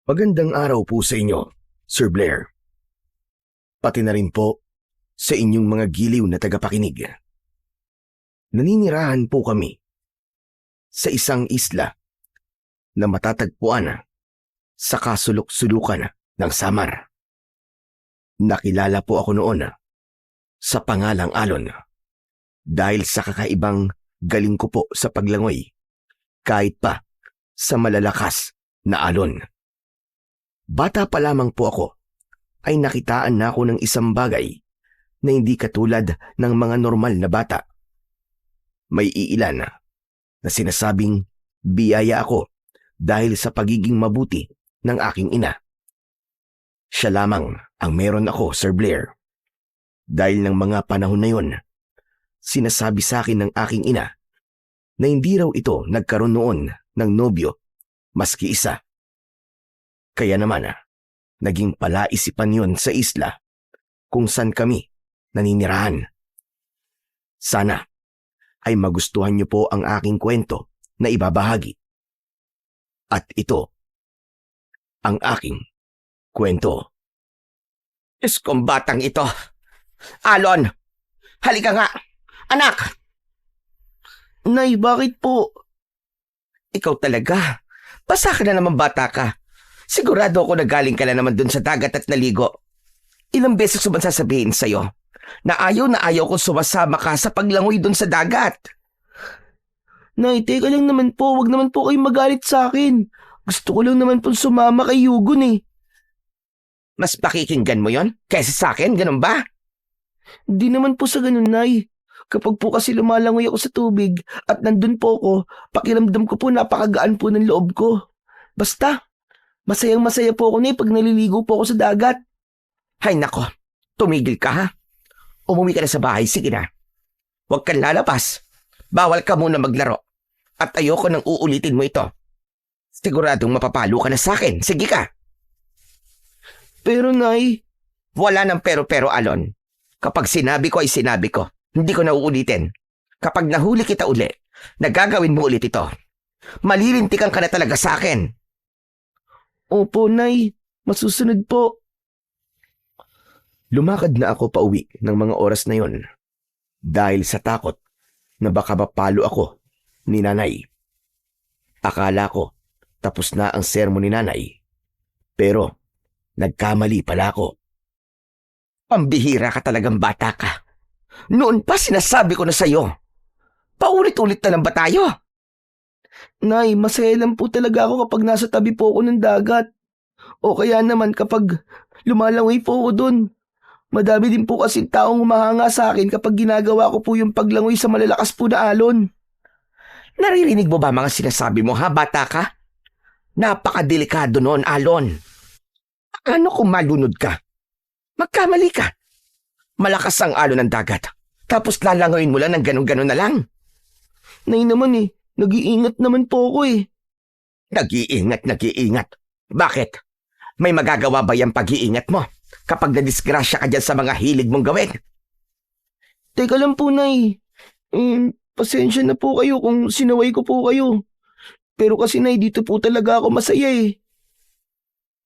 Magandang araw po sa inyo, Sir Blair. Pati na rin po sa inyong mga giliw na tagapakinig. Naninirahan po kami sa isang isla na matatagpuan sa kasulok-sulukan ng Samar. Nakilala po ako noon sa pangalang Alon dahil sa kakaibang galing ko po sa paglangoy kahit pa sa malalakas na alon. Bata pa lamang po ako ay nakitaan na ako ng isang bagay na hindi katulad ng mga normal na bata. May iilan na sinasabing biyaya ako dahil sa pagiging mabuti ng aking ina. Siya lamang ang meron ako, Sir Blair. Dahil ng mga panahon na yon, sinasabi sa akin ng aking ina na hindi raw ito nagkaroon noon ng nobyo maski isa. Kaya naman, naging palaisipan yon sa isla kung saan kami naninirahan. Sana ay magustuhan niyo po ang aking kwento na ibabahagi. At ito, ang aking kwento. Diyos kong batang ito. Alon, halika nga. Anak! Nay, bakit po? Ikaw talaga. Basa ka na naman bata ka. Sigurado ako na galing ka na naman dun sa dagat at naligo. Ilang beses ko ba sasabihin sa'yo na ayaw kong sumasama ka sa paglangoy dun sa dagat? Nay, teka lang naman po. Wag naman po kayong magalit sa akin. Gusto ko lang naman po sumama kay Yugon eh. Mas pakikinggan mo yon kaysa sa akin, ganun ba? Hindi naman po sa ganun, Nay. Kapag po kasi lumalangoy ako sa tubig at nandun po ako, pakiramdam ko po napakagaan po ng loob ko. Basta, masayang-masaya po ako, Nay, pag naliligo po ako sa dagat. Hay nako, tumigil ka ha. Umuwi ka na sa bahay, sige na. Huwag kang lalabas. Bawal ka muna maglaro. At ayoko nang uulitin mo ito. Siguradong mapapalo ka na sa akin. Sige ka. Pero, Nay, wala nang pero-pero, Alon. Kapag sinabi ko ay sinabi ko. Hindi ko na uulitin. Kapag nahuli kita uli, nagagawin mo ulit ito. Malilintikan ka na talaga sa akin. Opo, Nay. Masusunod po. Lumakad na ako pauwi ng mga oras na yon dahil sa takot na baka mapalo ako ni Nanay. Akala ko tapos na ang sermon ni Nanay. Pero nagkamali pala ako. Pambihira ka talagang bata ka. Noon pa sinasabi ko na sa'yo. Paulit-ulit na lang ba tayo? Nay, masaya lang po talaga ako kapag nasa tabi po ako ng dagat. O kaya naman kapag lumalangoy po ako dun. Madami din po kasing taong humahanga sa akin kapag ginagawa ko po yung paglangoy sa malalakas po na alon. Naririnig mo ba mga sinasabi mo ha, bata ka? Napakadelikado noon, Alon. Ano kung malunod ka? Magkamali ka. Malakas ang alon ng dagat. Tapos lalangoyin mo lang ng ganun-ganun na lang. Nay naman eh, nag-iingat naman po ako eh. Nag-iingat. Bakit? May magagawa ba yung pag-iingat mo kapag nadisgrasya ka dyan sa mga hilig mong gawin? Teka lang po, Nay. Pasensya na po kayo kung sinaway ko po kayo. Pero kasi, Nay, dito po talaga ako masaya eh.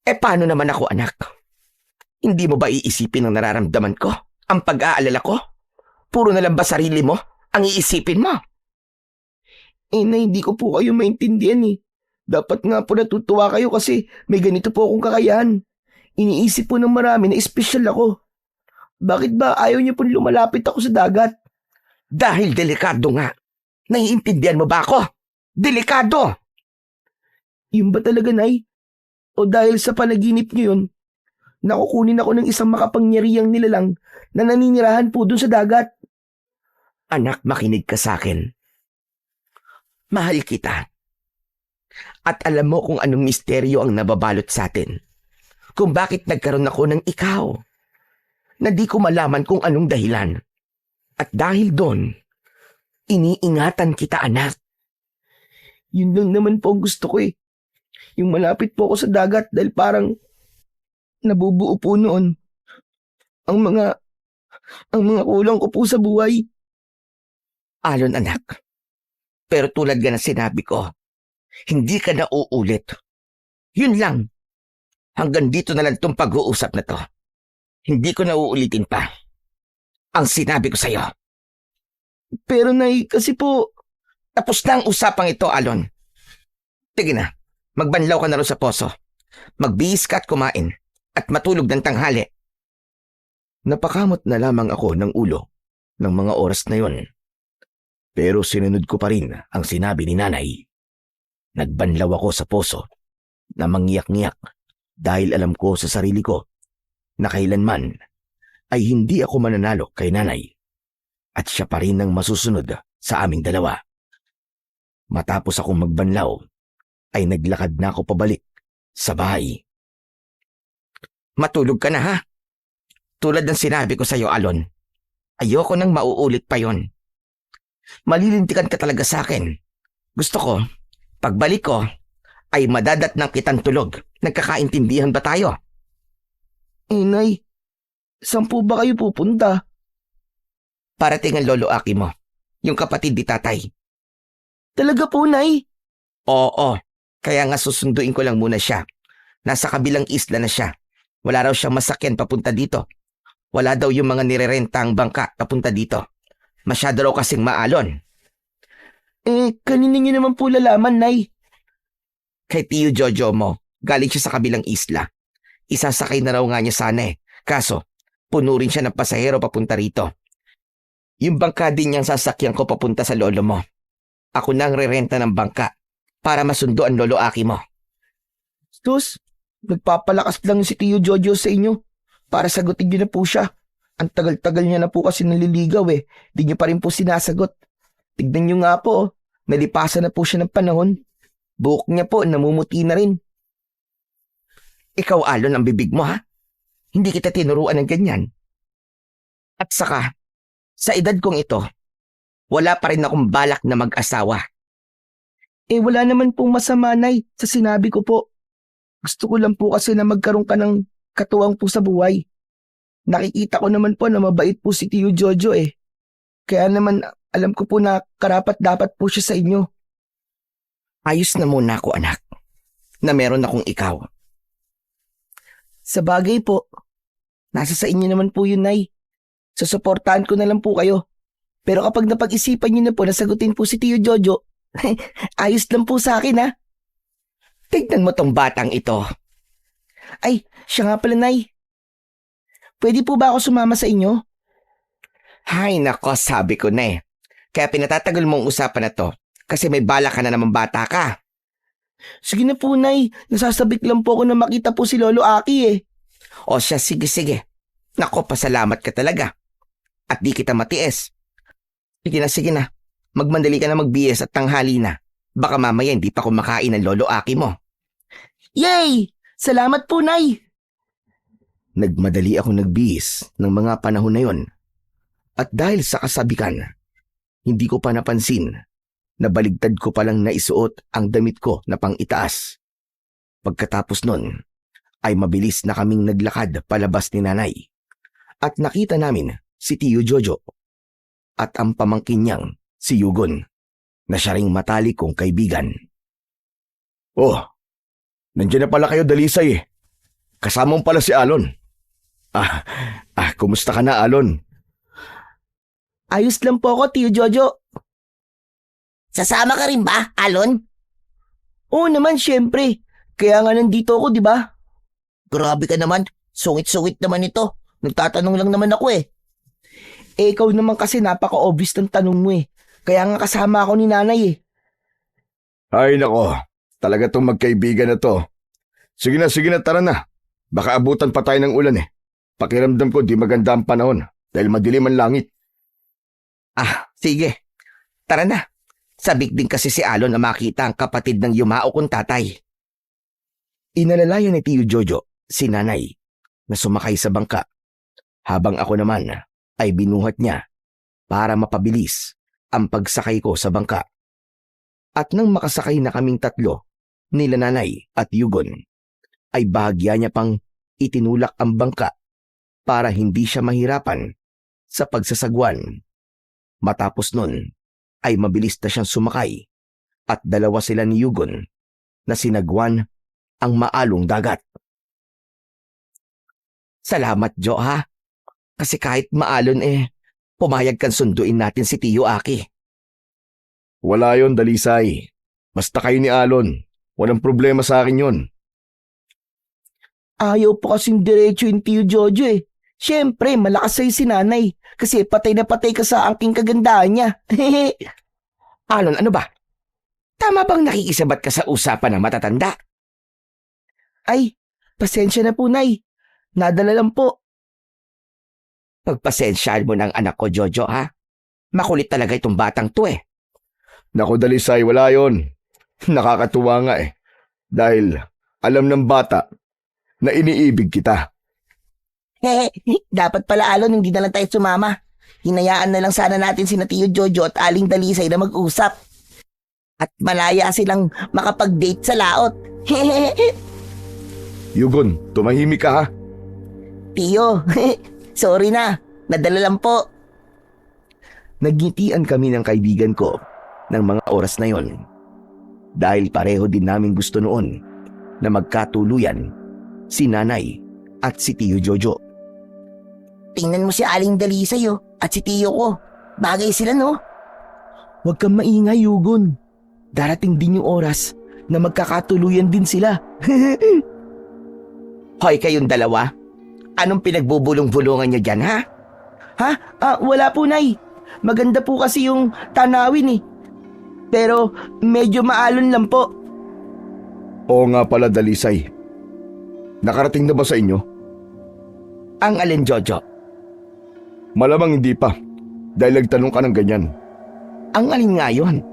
Paano naman ako, anak? Hindi mo ba iisipin ang nararamdaman ko? Ang pag-aalala ko? Puro na lang ba sarili mo ang iisipin mo? Nay, hindi ko po kayo maintindihan eh. Dapat nga po natutuwa kayo kasi may ganito po akong kakayahan. Iniisip po ng marami na espesyal ako. Bakit ba ayaw niyo po lumalapit ako sa dagat? Dahil delikado nga. Naiintindihan mo ba ako? Delikado! Yun ba talaga, Nay? O dahil sa panaginip niyo yun, nakukunin ako ng isang makapangyarihang nilalang na naninirahan po dun sa dagat? Anak, makinig ka sa akin. Mahal kita. At alam mo kung anong misteryo ang nababalot sa atin. Kung bakit nagkaroon ako ng ikaw. Na di ko malaman kung anong dahilan. At dahil doon, iniingatan kita, anak. Yun lang naman po ang gusto ko eh. Yung malapit po ako sa dagat dahil parang nabubuo po noon ang mga kulang ko po sa buhay. Alon, anak. Pero tulad nga na sinabi ko, hindi ka na uulit. Yun lang. Hanggang dito na lang tong pag-uusap na to. Hindi ko na uulitin pa ang sinabi ko sa'yo. Pero Nay, kasi po... Tapos na ang usapang ito, Alon. Sige na, magbanlaw ka na rin sa poso. Magbihis ka at kumain at matulog ng tanghali. Napakamot na lamang ako ng ulo ng mga oras na yon. Pero sinunod ko pa rin ang sinabi ni Nanay. Nagbanlaw ako sa poso na mangiyak-ngiyak dahil alam ko sa sarili ko na kailanman ay hindi ako mananalo kay Nanay at siya pa rin ang masusunod sa aming dalawa. Matapos akong magbanlaw ay naglakad na ako pabalik sa bahay. Matulog ka na ha? Tulad ng sinabi ko sa'yo, Alon. Ayoko nang mauulit pa yon. Malilintikan ka talaga sa akin. Gusto ko, pagbalik ko, ay madadatnang kitang tulog. Nagkakaintindihan ba tayo? Nay, saan po ba kayo pupunta? Parating ang lolo Aki mo, yung kapatid ni tatay. Talaga po, Nay? Oo, kaya nga susunduin ko lang muna siya. Nasa kabilang isla na siya. Wala raw siyang masakyan papunta dito. Wala daw yung mga nirerentang bangka papunta dito. Masyado raw kasing maalon. Kanina niyo naman po lalaman, Nay. Kay Tio Jojo mo, galing siya sa kabilang isla. Isasakay na raw nga niya sana eh. Kaso, puno rin siya ng pasahero papunta rito. Yung bangka din niyang sasakyan ko papunta sa lolo mo. Ako na ang rerenta ng bangka para masundo ang lolo Aki mo. Sus, nagpapalakas lang si Tio Jojo sa inyo para sagutin niyo na po siya. Ang tagal-tagal niya na po kasi naliligaw eh. Di niyo pa rin po sinasagot. Tignan niyo nga po, nalipasan na po siya ng panahon. Buhok niya po, namumuti na rin. Ikaw, Alon, ang bibig mo ha? Hindi kita tinuruan ng ganyan. At saka, sa edad kong ito, wala pa rin akong balak na mag-asawa. Wala naman pong masama, Nay, sa sinabi ko po. Gusto ko lang po kasi na magkaroon ka ng katuwang po sa buhay. Nakikita ko naman po na mabait po si Tio Jojo eh. Kaya naman alam ko po na karapat dapat po siya sa inyo. Ayos na muna ako, anak, na meron akong ikaw. Sa bagay po, nasa sa inyo naman po yun, Nay. Susuportahan ko na lang po kayo. Pero kapag napag-isipan niyo na po na sagutin po si Tio Jojo, ayos lang po sa akin ha. Tignan mo tong batang ito. Ay, siya nga pala, Nay. Pwede po ba ako sumama sa inyo? Hay nako, sabi ko na eh. Kaya pinatatagal mong usapan na to kasi may bala ka na naman bata ka. Sige na po, Nay. Nasasabik lang po ako na makita po si Lolo Aki eh. O siya, sige. Nako, pasalamat ka talaga. At di kita matiis. Sige na. Magmandali ka na magbihis at tanghali na. Baka mamaya hindi pa kumakain ng Lolo Aki mo. Yay! Salamat po, Nay! Nagmadali ako nagbihis ng mga panahon na yon. At dahil sa kasabikan, hindi ko pa napansin na baligtad ko palang naisuot ang damit ko na pang-itaas. Pagkatapos nun, ay mabilis na kaming naglakad palabas ni Nanay. At nakita namin si Tio Jojo at ang pamangkin niyang si Yugon na siya ring matalik kong kaibigan. Oh, nandiyan na pala kayo, Dalisay eh. Kasama mo pala si Alon. Kumusta ka na, Alon? Ayos lang po ako, Tio Jojo. Sasama ka rin ba, Alon? Oo naman, syempre. Kaya nga nandito ako, di ba? Grabe ka naman. Sungit-sungit naman ito. Nagtatanong lang naman ako eh. Ikaw naman kasi napaka-obvious ng tanong mo eh. Kaya nga kasama ako ni Nanay eh. Ay nako, talaga tong magkaibigan na to. Sige na, tara na. Baka abutan pa tayo ng ulan eh. Pakiramdam ko di maganda ang panahon dahil madilim ang langit. Sige. Tara na. Sabik din kasi si Alon na makita ang kapatid ng yumao kong tatay. Inalalayan ni Tio Jojo si Nanay na sumakay sa bangka habang ako naman ay binuhat niya para mapabilis ang pagsakay ko sa bangka. At nang makasakay na kaming tatlo, nila Nanay at Yugon, ay bahagya niya pang itinulak ang bangka para hindi siya mahirapan sa pagsasagwan. Matapos nun, ay mabilis na siyang sumakay at dalawa sila ni Yugon na sinagwan ang maalong dagat. Salamat, Jo, ha? Kasi kahit maalon pumayag kang sunduin natin si Tiyo Aki. Wala yon, Dalisay. Basta kayo ni Alon. Walang problema sa akin yon. Ayaw po kasing diretso yung Tiyo Jojo eh. Siyempre, malakas sa'yo si nanay. Kasi patay na patay ka sa angking kagandahan niya. Alon, ano ba? Tama bang nakikisabat ka sa usapan ng matatanda? Ay, pasensya na po, Nay. Nadala lang po. Pagpasensyaan mo ng anak ko, Jojo, ha? Makulit talaga itong batang to Naku, Dalisay, wala yon. Nakakatuwa nga Dahil alam ng bata na iniibig kita. Dapat pala, Alon, hindi na lang tayo sumama. Hinayaan na lang sana natin si Tiyo Jojo at Aling Dalisay na mag-usap. At malaya silang makapag-date sa laot. Yugon, tumahimik ka ha. Tiyo, sorry na. Nadala lang po. Nagngitian kami ng kaibigan ko ng mga oras na yon. Dahil pareho din namin gusto noon na magkatuluyan si nanay at si Tiyo Jojo. Tingnan mo si Aling Dalisay at si Tiyo ko. Bagay sila, no? Huwag kang maingay, Yugon. Darating din yung oras na magkakatuluyan din sila. Hoy, kayong dalawa. Anong pinagbubulong-bulungan niyo dyan, ha? Wala po, Nay. Maganda po kasi yung tanawin eh. Pero medyo maalon lang po. Oo nga pala, Dalisay. Nakarating na ba sa inyo? Ang alin, Jojo? Malamang hindi pa. Dahil nagtanong ka ng ganyan. Ang alin nga yun?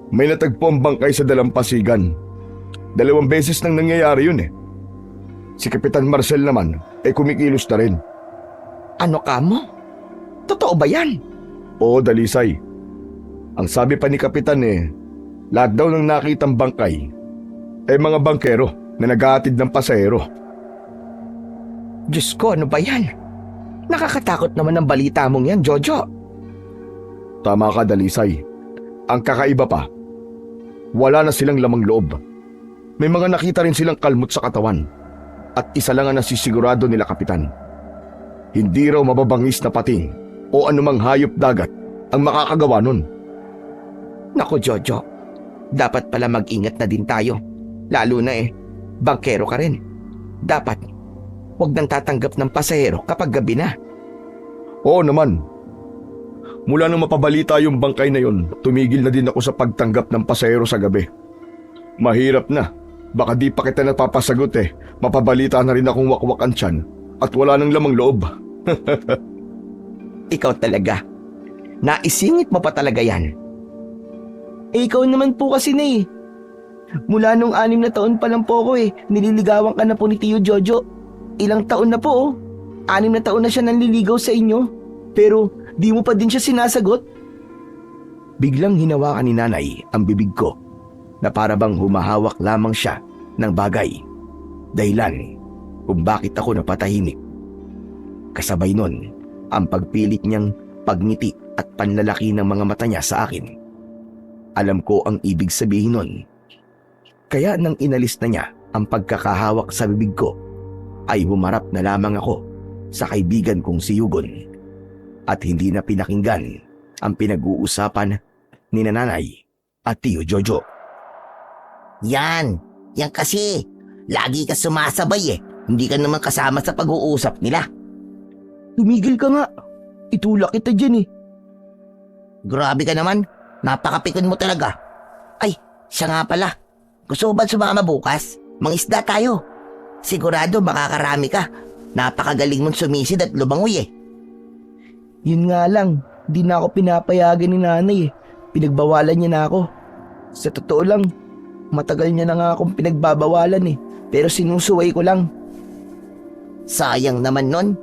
May natagpo ang bangkay sa dalampasigan. 2 beses nang nangyayari yun Si Kapitan Marcel naman kumikilos na rin. Ano ka mo? Totoo ba yan? Oo, Dalisay. Ang sabi pa ni Kapitan lahat daw ng nakitang bangkay mga bangkero na naghahatid ng pasahero. Diyos ko, ano ba yan? Nakakatakot naman ang balita mong yan, Jojo. Tama ka, Dalisay. Ang kakaiba pa, wala na silang lamang loob. May mga nakita rin silang kalmot sa katawan. At isa lang ang nasisigurado nila, Kapitan. Hindi raw mababangis na pating o anumang hayop dagat ang makakagawa nun. Naku, Jojo. Dapat pala mag-ingat na din tayo. Lalo na bangkero ka rin. Dapat, huwag nang tatanggap ng pasahero kapag gabi na. Oo naman. Mula nung mapabalita yung bangkay na yon, tumigil na din ako sa pagtanggap ng pasahero sa gabi. Mahirap na. Baka di pa kita napapasagot mapabalita na rin akong wakwakan tiyan at wala nang lamang loob. Ikaw talaga. Naisingit mo pa talaga yan. Ikaw naman po kasi na Mula nung 6 na taon pa lang po ako nililigawan ka na po ni Tiyo Jojo. Ilang taon na po 6 na taon na siya nanliligaw sa inyo. Pero di mo pa din siya sinasagot. Biglang hinawakan ni nanay ang bibig ko na para bang humahawak lamang siya ng bagay. Dahilan kung bakit ako napatahimik. Kasabay nun ang pagpilit niyang pagngiti at panlalaki ng mga mata niya sa akin. Alam ko ang ibig sabihin nun. Kaya nang inalis na niya ang pagkakahawak sa bibig ko, ay humarap na lamang ako sa kaibigan kong si Yugon at hindi na pinakinggan ang pinag-uusapan ni nanay at Tiyo Jojo. Yan kasi. Lagi ka sumasabay Hindi ka naman kasama sa pag-uusap nila. Tumigil ka nga. Itulak kita dyan Grabe ka naman. Napakapikon mo talaga. Ay, siya nga pala. Gusto mo ba sumama bukas? Mangisda tayo. Sigurado makakarami ka. Napakagaling mong sumisid at lumangoy Yun nga lang, di na ako pinapayagan ni nanay Pinagbawalan niya na ako. Sa totoo lang, matagal niya na nga akong pinagbabawalan pero sinusuway ko lang. Sayang naman nun.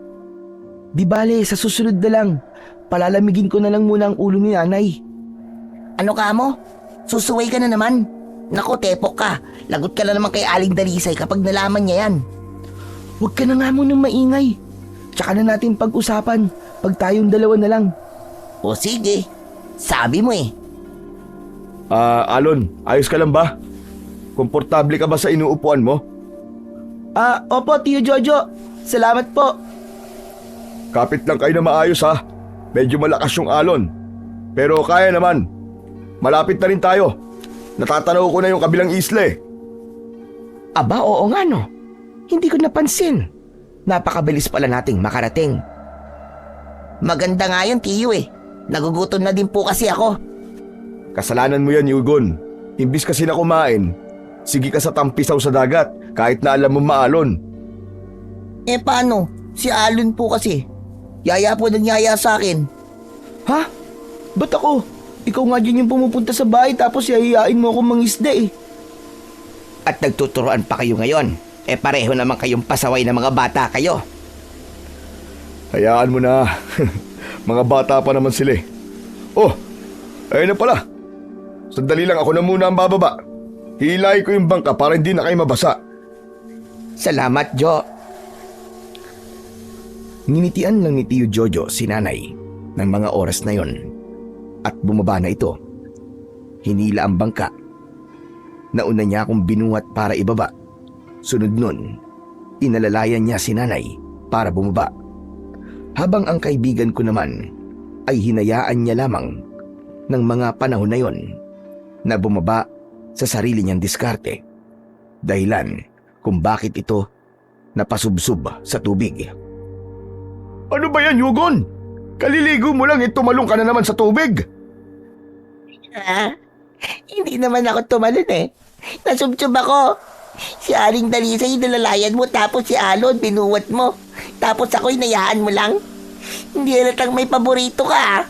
Di bale, sa susunod na lang. Palalamigin ko na lang muna ang ulo ni nanay. Ano ka mo? Susuway ka na naman. Naku, tepok ka. Lagot ka na naman kay Aling Dalisay kapag nalaman niya yan. Huwag ka na nga munang maingay. Tsaka na natin pag-usapan pag tayong dalawa na lang. O sige, sabi mo Alon, ayos ka lang ba? Komportable ka ba sa inuupuan mo? Opo, Tiyo Jojo. Salamat po. Kapit lang kayo na maayos ha. Medyo malakas yung alon. Pero kaya naman. Malapit na rin tayo. Natatanaw ko na yung kabilang isla eh. Aba, oo nga no. Hindi ko napansin. Napakabilis pala nating makarating. Maganda nga yun, Tiyo eh. Nagugutom na din po kasi ako. Kasalanan mo yan, Yugon. Imbis kasi na kumain, sige ka sa tampisaw sa dagat kahit na alam mo maalon. Eh paano? Si Alon po kasi. Yaya po nagyaya sa akin. Ha? Ba't ako? Ikaw nga din yung pumupunta sa bahay tapos yayayain mo akong mangisda eh. At nagtuturoan pa kayo ngayon. Eh pareho naman kayong pasaway na mga bata kayo. Hayaan mo na. Mga bata pa naman sila eh. Oh, ayun na pala. Sandali lang, ako na muna ang bababa. Hilahin ko yung bangka para hindi na kayo mabasa. Salamat, Jo. Ninitian lang ni Tio Jojo si nanay ng mga oras na yon at bumaba na ito. Hinila ang bangka. Nauna niya akong binuhat para ibaba. Sunod nun, inalalayan niya si nanay para bumaba. Habang ang kaibigan ko naman ay hinayaan niya lamang ng mga panahon na yon na bumaba sa sarili niyang diskarte. Dahilan kung bakit ito napasubsob sa tubig. Ano ba yan, Yugon? Kaliligo mo lang, tumalong ka na naman sa tubig. Hindi naman ako tumalon eh. Nasubsob ako. Si Aling Dalisay nalalayan mo tapos si Alon binuwat mo. Tapos ako'y nayaan mo lang. Hindi halatang may paborito ka.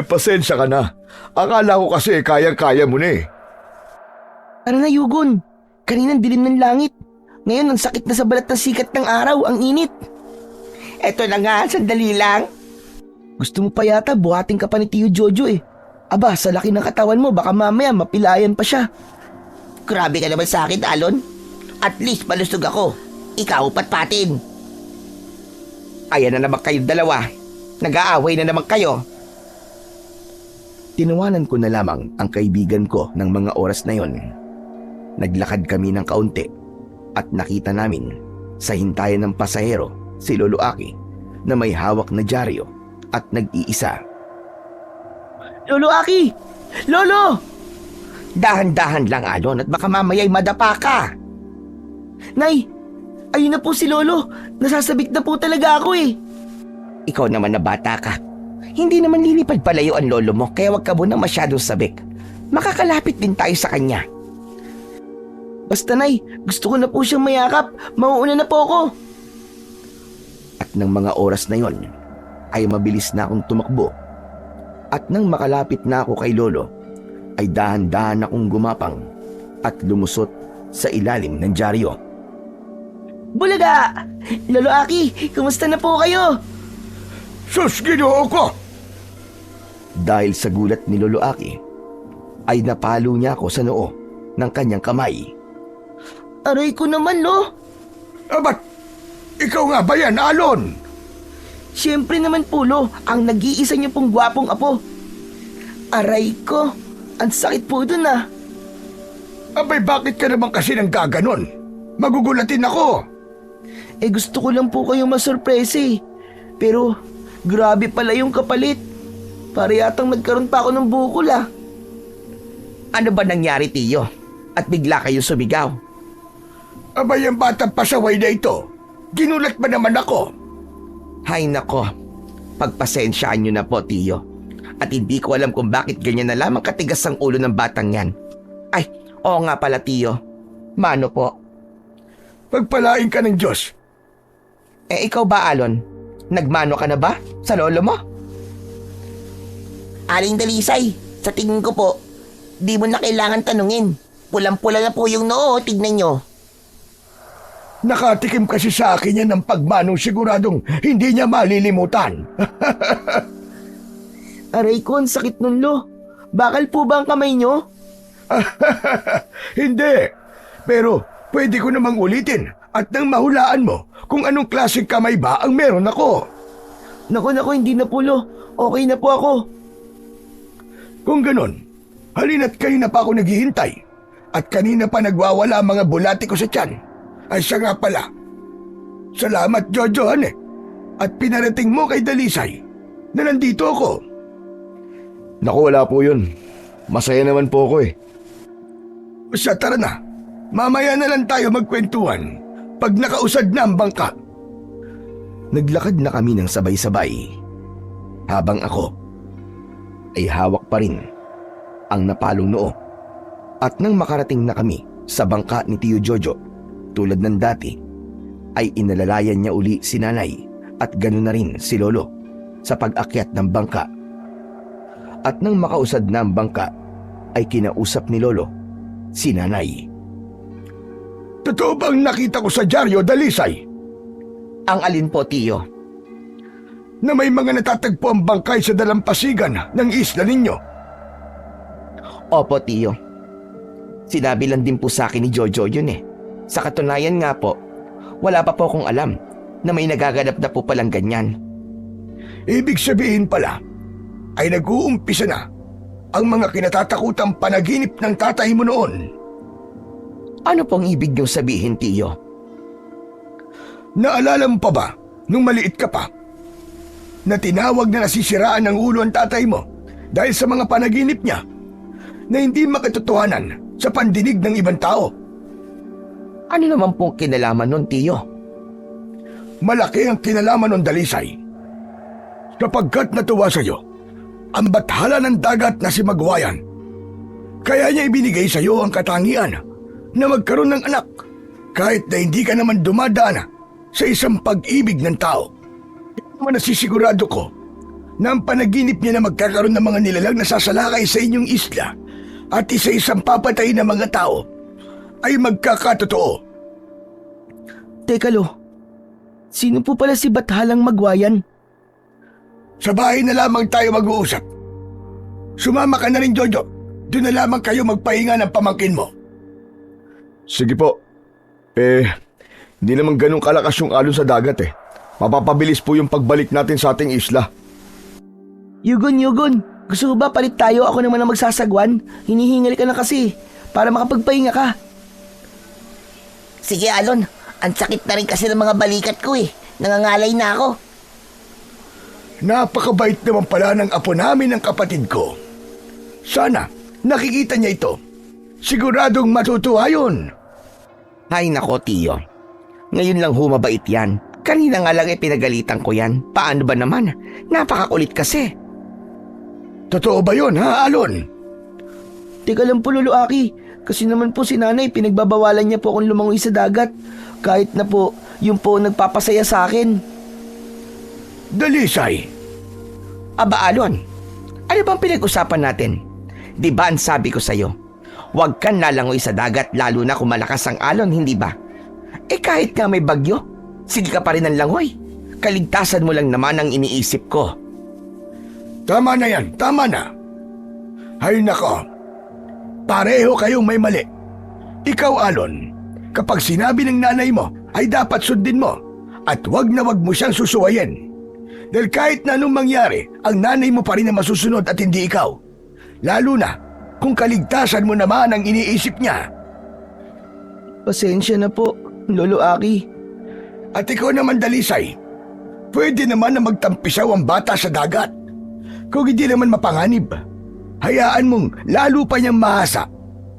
Pasensya ka na. Akala ko kasi kayang-kaya mo na eh. Tara na, Yugon. Kaninang dilim ng langit. Ngayon ang sakit na sa balat ng sikat ng araw, ang init. Eto na nga, sandali lang. Gusto mo pa yata buhatin ka pa ni Tio Jojo eh. Aba, sa laki ng katawan mo, baka mamaya mapilayan pa siya. Grabe ka naman sa akin, Alon. At least malusog ako. Ikaw patpatin. Ayan na naman kayong dalawa. Nag-aaway na naman kayo. Tinawanan ko na lamang ang kaibigan ko ng mga oras na yon. Naglakad kami ng kaunti at nakita namin sa hintayan ng pasahero si Lolo Aki na may hawak na dyaryo at nag-iisa. Lolo Aki! Lolo! Dahan-dahan lang, Alon, at baka mamaya'y madapa ka. Nay! Ayun na po si Lolo. Nasasabik na po talaga ako eh. Ikaw naman na bata ka. Hindi naman lilipad palayo ang lolo mo, kaya wag ka muna masyadong sabik. Makakalapit din tayo sa kanya. Basta Nay, gusto ko na po siyang mayakap. Mauuna na po ako. At ng mga oras na yon ay mabilis na akong tumakbo. At nang makalapit na ako kay Lolo, ay dahan-dahan akong gumapang at lumusot sa ilalim ng dyaryo. Bulaga! Lolo Aki, kumusta na po kayo? Sus, Ginoo ko! Dahil sa gulat ni Lolo Aki, ay napalo niya ako sa noo ng kanyang kamay. Aray ko naman, Lo. Ba't ikaw nga ba yan, Alon? Siyempre naman po, Lo, ang nag-iisa niyo pong gwapong apo. Aray ko, ang sakit po dun ah. Abay, bakit ka naman kasi nang gaganon? Magugulatin ako. Eh gusto ko lang po kayong masurpresa eh. Pero grabe pala yung kapalit. Para yatang nagkaroon pa ako ng bukol ah. Ano ba nangyari, Tiyo? At bigla kayo sumigaw? Abay, ang batang pasaway na ito. Ginulat ba naman ako? Hay nako, pagpasensyaan nyo na po, Tiyo. At hindi ko alam kung bakit ganyan na lamang katigas ang ulo ng batang yan. Ay, oo nga pala, Tiyo. Mano po? Pagpalain ka ng Diyos. Eh ikaw ba, Alon? Nagmano ka na ba sa lolo mo? Aling Dalisay, sa tingin ko po, di mo na kailangan tanungin. Pulang-pula na po yung noo, tignan nyo. Nakatikim kasi sa akin yan ng pagmanong siguradong hindi niya malilimutan. Aray ko, ang sakit nun, Lo. Bakal po ba ang kamay nyo? Hindi. Pero pwede ko namang ulitin at nang mahulaan mo kung anong klaseng kamay ba ang meron ako. Naku, hindi na po, Lo. Okay na po ako. Kung ganon, halina't kanina pa ako naghihintay at kanina pa nagwawala ang mga bulati ko sa tiyan. Ay siya nga pala, Salamat, Jojo, at pinarating mo kay Dalisay na nandito ako. Naku, wala po yun. Masaya naman po ako eh. Siya, tara na. Mamaya na lang tayo magkwentuhan pag nakausad na ang bangka. Naglakad na kami ng sabay-sabay habang ako ay hawak pa rin ang napalong noo. At nang makarating na kami sa bangka ni Tio Jojo, tulad ng dati, ay inalalayan niya uli si nanay at ganoon na rin si lolo sa pag-akyat ng bangka. At nang makausad na ang bangka, ay kinausap ni lolo si nanay. Totoo bang nakita ko sa dyaryo, Dalisay, Ang alin po, Tiyo? na may mga natatagpo ang bangkay sa dalampasigan ng isla ninyo? Opo, Tiyo. Sinabi lang din po sa akin ni Jojo yun eh. Sa katunayan nga po, wala pa po akong alam na may nagaganap na po palang ganyan. Ibig sabihin pala ay nag-uumpisa na ang mga kinatatakutang panaginip ng tatay mo noon. Ano pong ibig niyong sabihin, Tiyo? Naalala mo pa ba nung maliit ka pa na tinawag na nasisiraan ng ulo ang tatay mo dahil sa mga panaginip niya na hindi makatotohanan sa pandinig ng ibang tao? Ano naman pong kinalaman nun, Tiyo? Malaki ang kinalaman ng Dalisay, sapagkat natuwa sa iyo ang bathala ng dagat na si Magwayan. Kaya niya ibinigay sa iyo ang katangian na magkaroon ng anak kahit na hindi ka naman dumadaan sa isang pag-ibig ng tao. Naman nasisigurado ko na ang panaginip niya na magkakaroon ng mga nilalang na sasalakay sa inyong isla at isa-isang papatay na mga tao ay magkakatotoo. Teka lo, sino po pala si Bathalang Magwayan? Sa bahay na lamang tayo mag-uusap. Sumama ka na rin, Jojo. Doon na lamang kayo magpahinga ng pamangkin mo. Sige po. Hindi naman ganun kalakas yung alon sa dagat eh. Mapapabilis po yung pagbalik natin sa ating isla. Yugon, gusto mo ba palit tayo? Ako naman ang magsasagwan. Hinihingal ka na kasi para makapagpahinga ka. Sige, Alon. Ang sakit na rin kasi ng mga balikat ko eh. Nangangalay na ako. Napakabait naman pala ng apo namin ng kapatid ko. Sana nakikita niya ito. Siguradong matutuwa yun. Ay nako, Tiyo. Ngayon lang humabait yan. Kanina nga lang pinagalitan ko yan. Paano ba naman? Napakakulit kasi. Totoo ba yun, ha, Alon? Teka lang po, Lolo Aki. Kasi naman po si nanay, pinagbabawalan niya po akong lumangoy sa dagat. Kahit na po, yung po nagpapasaya sa akin. Dalisay, Aba, Alon. Ano bang pinag-usapan natin? Di ba ang sabi ko sa'yo? Huwag kang lalangoy sa dagat lalo na kung malakas ang alon, hindi ba? Kahit nga may bagyo, sige ka pa rin ang langoy. Kaligtasan mo lang naman ang iniisip ko. tama na yan, tama na. Ay nako, pareho kayong may mali. Ikaw, Alon, kapag sinabi ng nanay mo, ay dapat sundin mo at wag na wag mo siyang susuwayin. Dahil kahit na anong mangyari, ang nanay mo pa rin ang masusunod at hindi ikaw. Lalo na kung kaligtasan mo naman ang iniisip niya. Pasensya na po, Lolo Aki. At ikaw naman, Dalisay, pwede naman na magtampisaw ang bata sa dagat. Kung hindi naman mapanganib, hayaan mong lalo pa niyang mahasa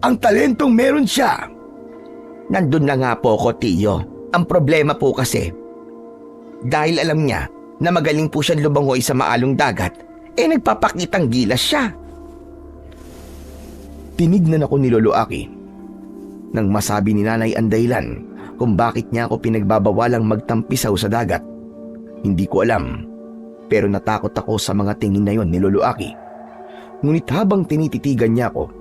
ang talentong meron siya. Nandun na nga po ko, Tiyo. Ang problema po kasi, dahil alam niya na magaling po siyang lumangoy sa maalong dagat, nagpapakitang gilas siya. Tinignan ako ni Lolo Aki nang masabi ni nanay ang dahilan kung bakit niya ako pinagbabawalang magtampisaw sa dagat. Hindi ko alam, pero natakot ako sa mga tingin na yon ni Lolo Aki. Ngunit habang tinititigan niya ako,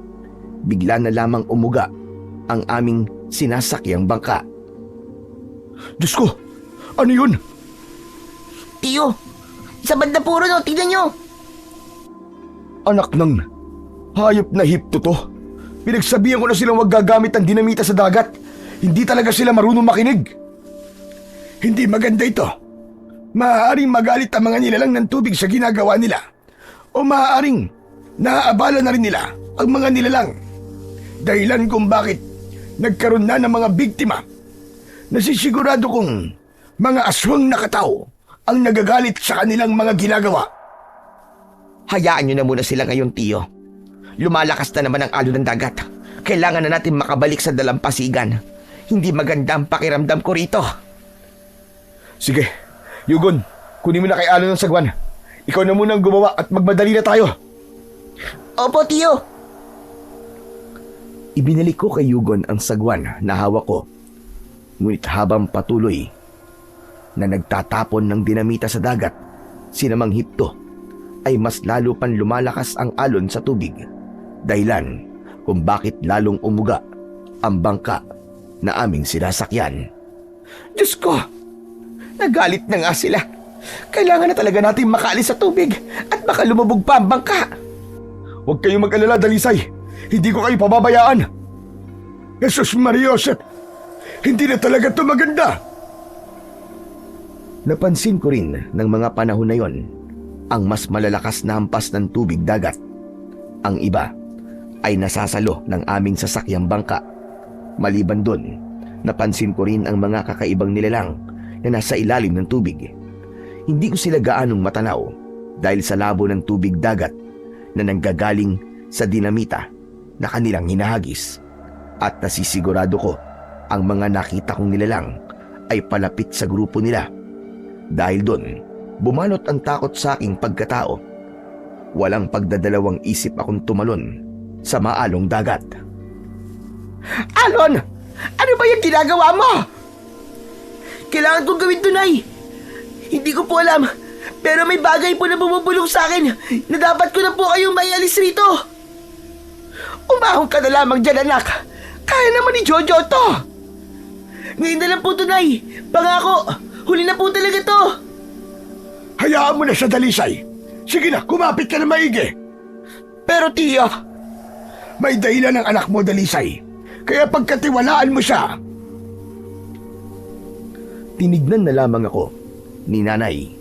bigla na lamang umuga ang aming sinasakyang bangka. Diyos ko, ano yun? Tiyo, sa banda puro no, tignan nyo. Anak ng hayop na hipto to. Pinagsabihan ko na silang wag gagamit ng dinamita sa dagat. Hindi talaga sila marunong makinig. Hindi maganda ito. Maaaring magalit ang mga nilalang ng tubig sa ginagawa nila. O maaaring naaabala na rin nila ang mga nilalang. Dahilan kung bakit nagkaroon na ng mga biktima. Nasisigurado kong Mga aswang nakatao ang nagagalit sa kanilang mga ginagawa. Hayaan nyo na muna sila ngayon, Tiyo. Lumalakas na naman ang alon ng dagat. Kailangan na natin makabalik sa dalampasigan. Hindi maganda ang pakiramdam ko rito. Sige, Yugon, kunin mo na kay Alon ng sagwan. Ikaw na muna ang gumawa at magmadali na tayo. Opo, Tiyo. Ibinalik ko kay Yugon ang sagwan na hawak ko. Ngunit habang patuloy na nagtatapon ng dinamita sa dagat, sinamang hipto, ay mas lalo pang lumalakas ang alon sa tubig. Dahilan kung bakit lalong umuga ang bangka na aming sinasakyan. Diyos ko! Nagalit na nga sila. Kailangan na talaga natin makaalis sa tubig at baka lumubog pa ang bangka. Huwag kayong mag-alala, Dalisay. Hindi ko kayo pababayaan. Jesus Mariosep, hindi na talaga ito maganda. Napansin ko rin ng mga panahon na yon ang mas malalakas na hampas ng tubig dagat. Ang iba ay nasasalo ng aming sasakyang bangka. Maliban doon, napansin ko rin ang mga kakaibang nilalang na nasa ilalim ng tubig. Hindi ko sila gaanong matanaw dahil sa labo ng tubig dagat na nanggagaling sa dinamita na kanilang hinahagis. At nasisigurado ko ang mga nakita kong nilalang ay palapit sa grupo nila. Dahil doon, bumanot ang takot sa aking pagkatao. Walang pagdadalawang isip akong tumalon sa maalong dagat. Alon! Ano ba yung ginagawa mo? Kailangan kong gawin to, Nay. Hindi ko po alam, pero may bagay po na bumubulong sa akin na dapat ko na po kayong maialis rito. Umahon ka na lamang dyan, anak. Kaya naman ni Jojo to. Ngayon na lang po to, Nay. Pangako, huli na po talaga to. Hayaan mo na siya, Dalisay. Sige na, kumapit ka na maigi. Pero Tiyo, May dahilan ng anak mo, Dalisay. Kaya pagkatiwalaan mo siya. Tinignan na lamang ako ni nanay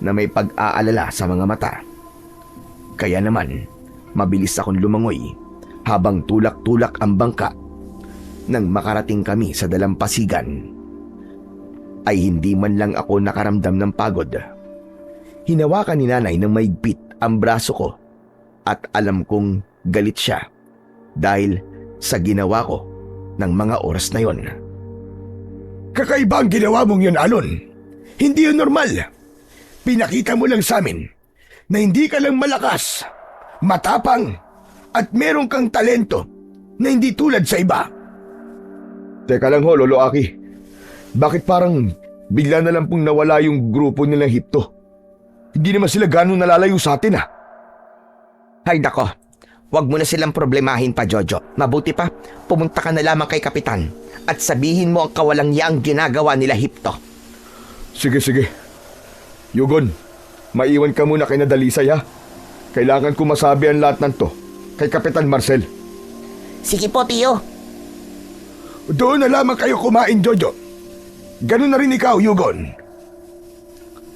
na may pag-aalala sa mga mata. Kaya naman, mabilis akong lumangoy habang tulak-tulak ang bangka. Nang makarating kami sa dalampasigan, ay hindi man lang ako nakaramdam ng pagod. Hinawakan ni nanay ng maigpit ang braso ko at alam kong galit siya dahil sa ginawa ko ng mga oras na yon. Kakaiba ang ginawa mong yun, Alon. Hindi yun normal. Pinakita mo lang sa amin na hindi ka lang malakas, matapang, at meron kang talento na hindi tulad sa iba. Teka lang ho, Lolo Aki. Bakit parang bigla na lang pong nawala yung grupo nilang Hipto? Hindi naman sila ganun nalalayo sa atin, ah. ay nako. Huwag mo na silang problemahin pa, Jojo. Mabuti pa, pumunta ka na lamang kay Kapitan at sabihin mo ang kawalang-yaang ginagawa nila Hipto. Sige, sige. Yugon, maiwan ka muna kay Dalisay, ha? Kailangan ko masabi ang lahat ng to kay Kapitan Marcel. Sige po, Tiyo. Doon na lamang kayo kumain, Jojo. Ganun na rin ikaw, Yugon.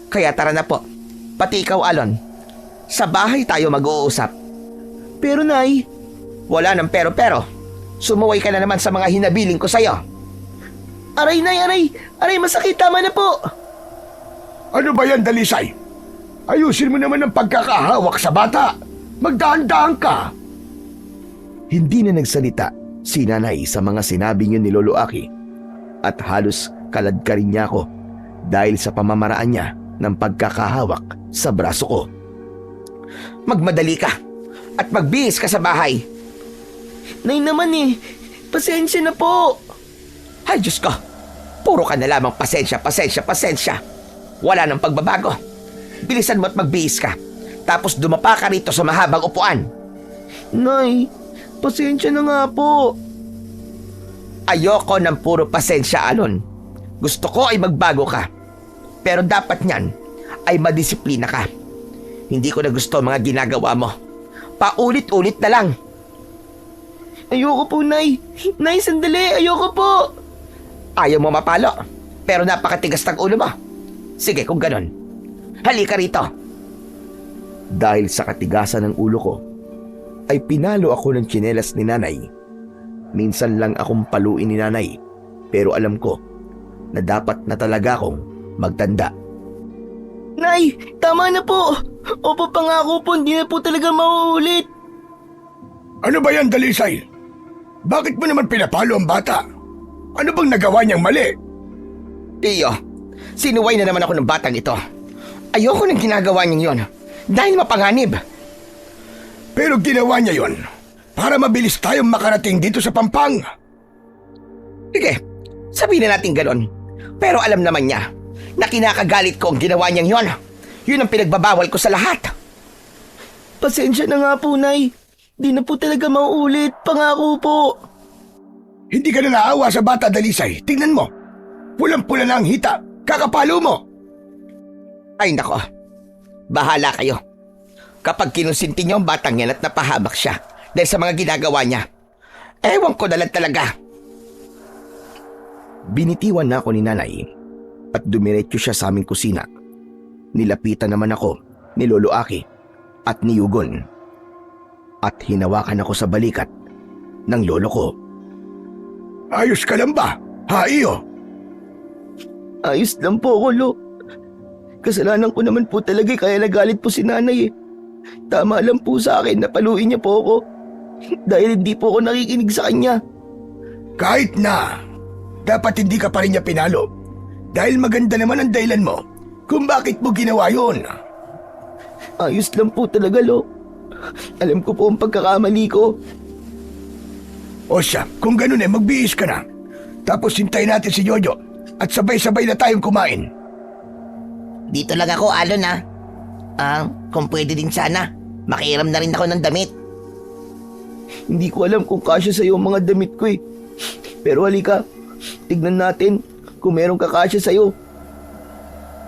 Kaya tara na po. Pati ikaw, Alon. Sa bahay tayo mag-uusap. Pero, Nay, Wala nang pero-pero. Sumuway ka na naman sa mga hinabiling ko sa'yo. aray, Nay, aray. Aray, masakit. Tama na po. Ano ba yan, Dalisay? Ayusin mo naman ang pagkakahawak sa bata. Magdaan-daan ka. Hindi na nagsalita si nanay sa mga sinabi niyo ni Lolo Aki at halos kaladkarin niya ako dahil sa pamamaraan niya ng pagkakahawak sa braso ko. Magmadali ka at magbihis ka sa bahay. Nay naman eh. Pasensya na po. Ay, Diyos ko. Puro ka na lamang pasensya, pasensya, pasensya. Wala nang pagbabago. Bilisan mo at magbihis ka. Tapos dumapa ka rito sa mahabang upuan. Nay, pasensya na nga po. Ayoko ng puro pasensya, Alon. Gusto ko ay magbago ka. Pero dapat niyan ay madisiplina ka. Hindi ko na gusto ang mga ginagawa mo. Paulit-ulit na lang. Ayoko po, Nay. Nay, sandali. Ayoko po. Ayaw mo mapalo, pero napakatigas ng ulo mo. Sige, kung ganon. Halika rito. Dahil sa katigasan ng ulo ko, ay pinalo ako ng tsinelas ni nanay. Minsan lang akong paluin ni nanay, pero alam ko na dapat na talaga akong magtanda. Nay, tama na po. Opo, pangako po, hindi na po talaga mauulit. Ano ba yan, Dalisay? Bakit mo naman pinapalo ang bata? Ano bang nagawa niyang mali? Tiyo, sinuway na naman ako ng batang ito. Ayoko nang ginagawa niyang yon dahil mapanganib. Pero ginawa niya yon para mabilis tayong makarating dito sa Pampang. Sige, sabihin na natin ganon. Pero alam naman niya na kinakagalit ko ang ginawa niyang yon. Yun ang pinagbabawal ko sa lahat. Pasensya na nga po, Nay. Di na po talaga mauulit. Pangako po. Hindi ka na naawa sa bata, Dalisay. Tingnan mo. Pulang-pula na ang hita. Kakapalo mo. Ay nako, bahala kayo. Kapag kinonsinti niyo ang batang yan at napahamak siya dahil sa mga ginagawa niya, ewan ko na lang talaga. Binitiwan na ako ni nanay at dumiretso siya sa aming kusina. Nilapitan naman ako ni Lolo Aki at ni Yugon. At hinawakan ako sa balikat ng lolo ko. Ayos ka lang ba, ha iyo? Ayos lang po ako, Lo. Kasalanan ko naman po talaga kaya nagalit po si Nanay eh. Tama lang po sa akin na paluin niya po ako. Dahil hindi po ako nakikinig sa kanya. Kahit na, dapat hindi ka pa rin niya pinalo. Dahil maganda naman ang dahilan mo kung bakit mo ginawa yun. Ayos lang po talaga, Lo. Alam ko po ang pagkakamali ko. O siya, kung ganun magbihis ka na. Tapos hintayin natin si Jojo at sabay-sabay na tayong kumain. Dito lang ako, Alon ha. Kung pwede din sana, makiram na rin ako ng damit. Hindi ko alam kung kasya sa'yo ang mga damit ko eh. Pero halika, tignan natin kung meron kakasya sa'yo.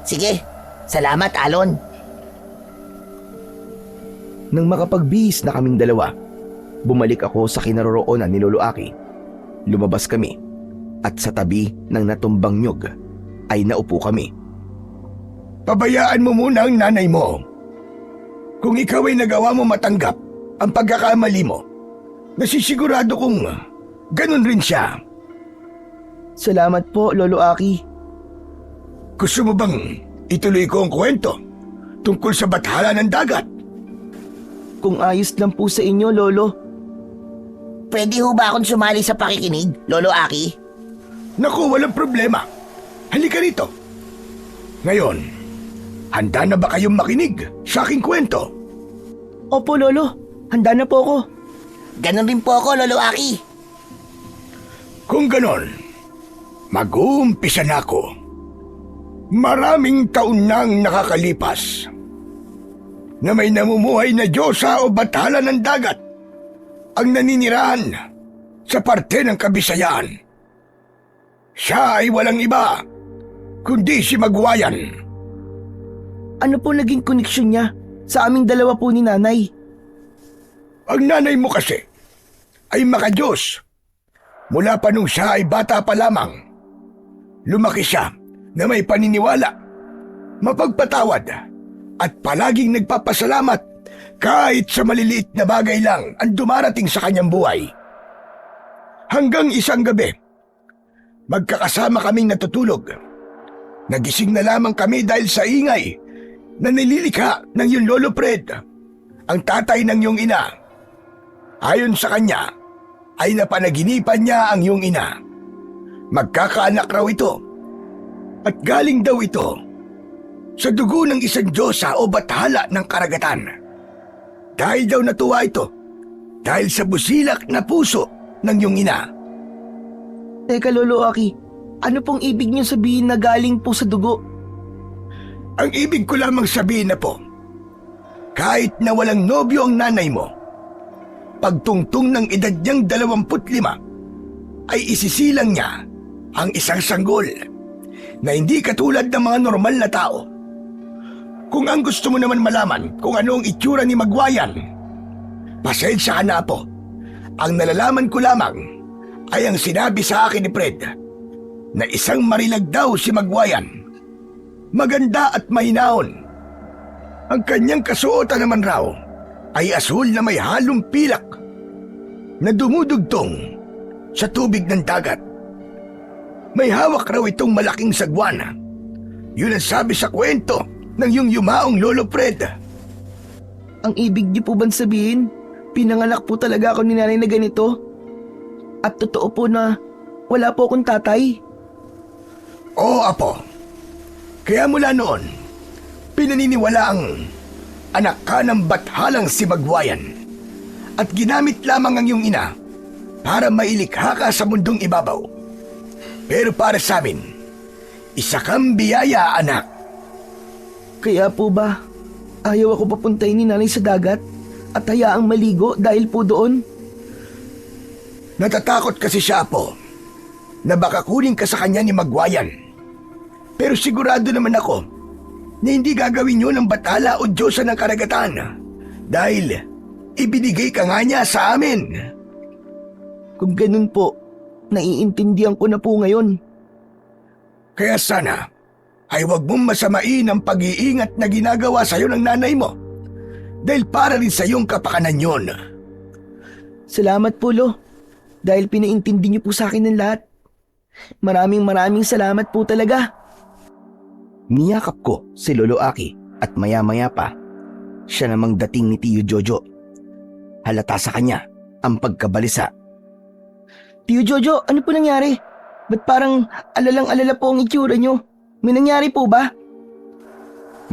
Sige, salamat, Alon. Nang makapagbihis na kaming dalawa, bumalik ako sa kinaroroonan ni Lolo Aki. Lumabas kami at sa tabi ng natumbang nyug ay naupo kami. Pabayaan mo muna ang nanay mo. Kung ikaw ay nagawa mo matanggap ang pagkakamali mo, nasisigurado kong ganun rin siya. Salamat po, Lolo Aki. Gusto mo bang ituloy ko ang kwento tungkol sa bathala ng dagat? Kung ayos lang po sa inyo, Lolo. Pwede ho ba akong sumali sa pakikinig, Lolo Aki? Naku, walang problema. Halika rito. Ngayon, handa na ba kayong makinig sa aking kwento? Opo, Lolo. Handa na po ako. Ganon rin po ako, Lolo Aki. Kung ganon, mag-uumpisa na ako. Maraming taon nang nakakalipas na may namumuhay na diyosa o bathala ng dagat ang naninirahan sa parte ng Kabisayaan. Siya ay walang iba kundi si Magwayan. Ano po naging koneksyon niya sa aming dalawa po ni Nanay? Ang nanay mo kasi ay makadiyos. Mula pa nung siya ay bata pa lamang, lumaki siya na may paniniwala, mapagpatawad, at palaging nagpapasalamat kahit sa maliliit na bagay lang ang dumarating sa kanyang buhay. Hanggang isang gabi, magkakasama kaming natutulog. Nagising na lamang kami dahil sa ingay na nililikha ng iyong Lolo Fred, ang tatay ng iyong ina. Ayon sa kanya, ay napanaginipan niya ang iyong ina. Magkakaanak raw ito, at galing daw ito sa dugo ng isang diyosa o bathala ng karagatan. Dahil daw natuwa ito dahil sa busilak na puso ng iyong ina. Teka, Lolo Aki. Ano pong ibig niyo sabihin na galing po sa dugo? Ang ibig ko lamang sabihin na po, kahit na walang nobyo ang nanay mo, pagtungtong ng edad niyang 25, ay isisilang niya ang isang sanggol na hindi katulad ng mga normal na tao. Kung ang gusto mo naman malaman kung ano ang itsura ni Magwayan, pasensya ka na po. Ang nalalaman ko lamang ay ang sinabi sa akin ni Fred na isang marilag daw si Magwayan. Maganda at mahinahon. Ang kanyang kasuotan naman raw ay asul na may halong pilak na dumudugtong sa tubig ng dagat. May hawak raw itong malaking sagwana Yun ang sabi sa kwento ng yung yumaong Lolo Fred. Ang ibig niyo po bang sabihin, pinanganak po talaga ako ni nanay na ganito? At totoo po na wala po akong tatay? Oo, Apo. Kaya mula noon, pinaniniwala ang anak ka ng bathalang si Magwayan at ginamit lamang ang iyong ina para mailikha ka sa mundong ibabaw. Pero para sa amin, isa kang biyaya, anak. Kaya po ba, ayaw ako papuntahin ni nanay sa dagat at hayaang maligo dahil po doon? Natatakot kasi siya, Apo, na baka kunin ka sa kanya ni Magwayan. Pero sigurado naman ako na hindi gagawin yun ng bathala o Diyosa ng karagatan dahil ibinigay ka nga niya sa amin. Kung ganun po, naiintindihan ko na po ngayon. Kaya sana ay huwag mong masamain ang pag-iingat na ginagawa sa'yo ng nanay mo dahil para rin sa iyong kapakanan yun. Salamat po, Lo, dahil pinaintindi niyo po sa akin ng lahat. Maraming salamat po talaga. Niyakap ko si Lolo Aki at maya-maya pa, siya namang dating ni Tiyo Jojo. Halata sa kanya ang pagkabalisa. Tiyo Jojo, ano po nangyari? Ba't parang alalang-alala po ang itsura niyo? May nangyari po ba?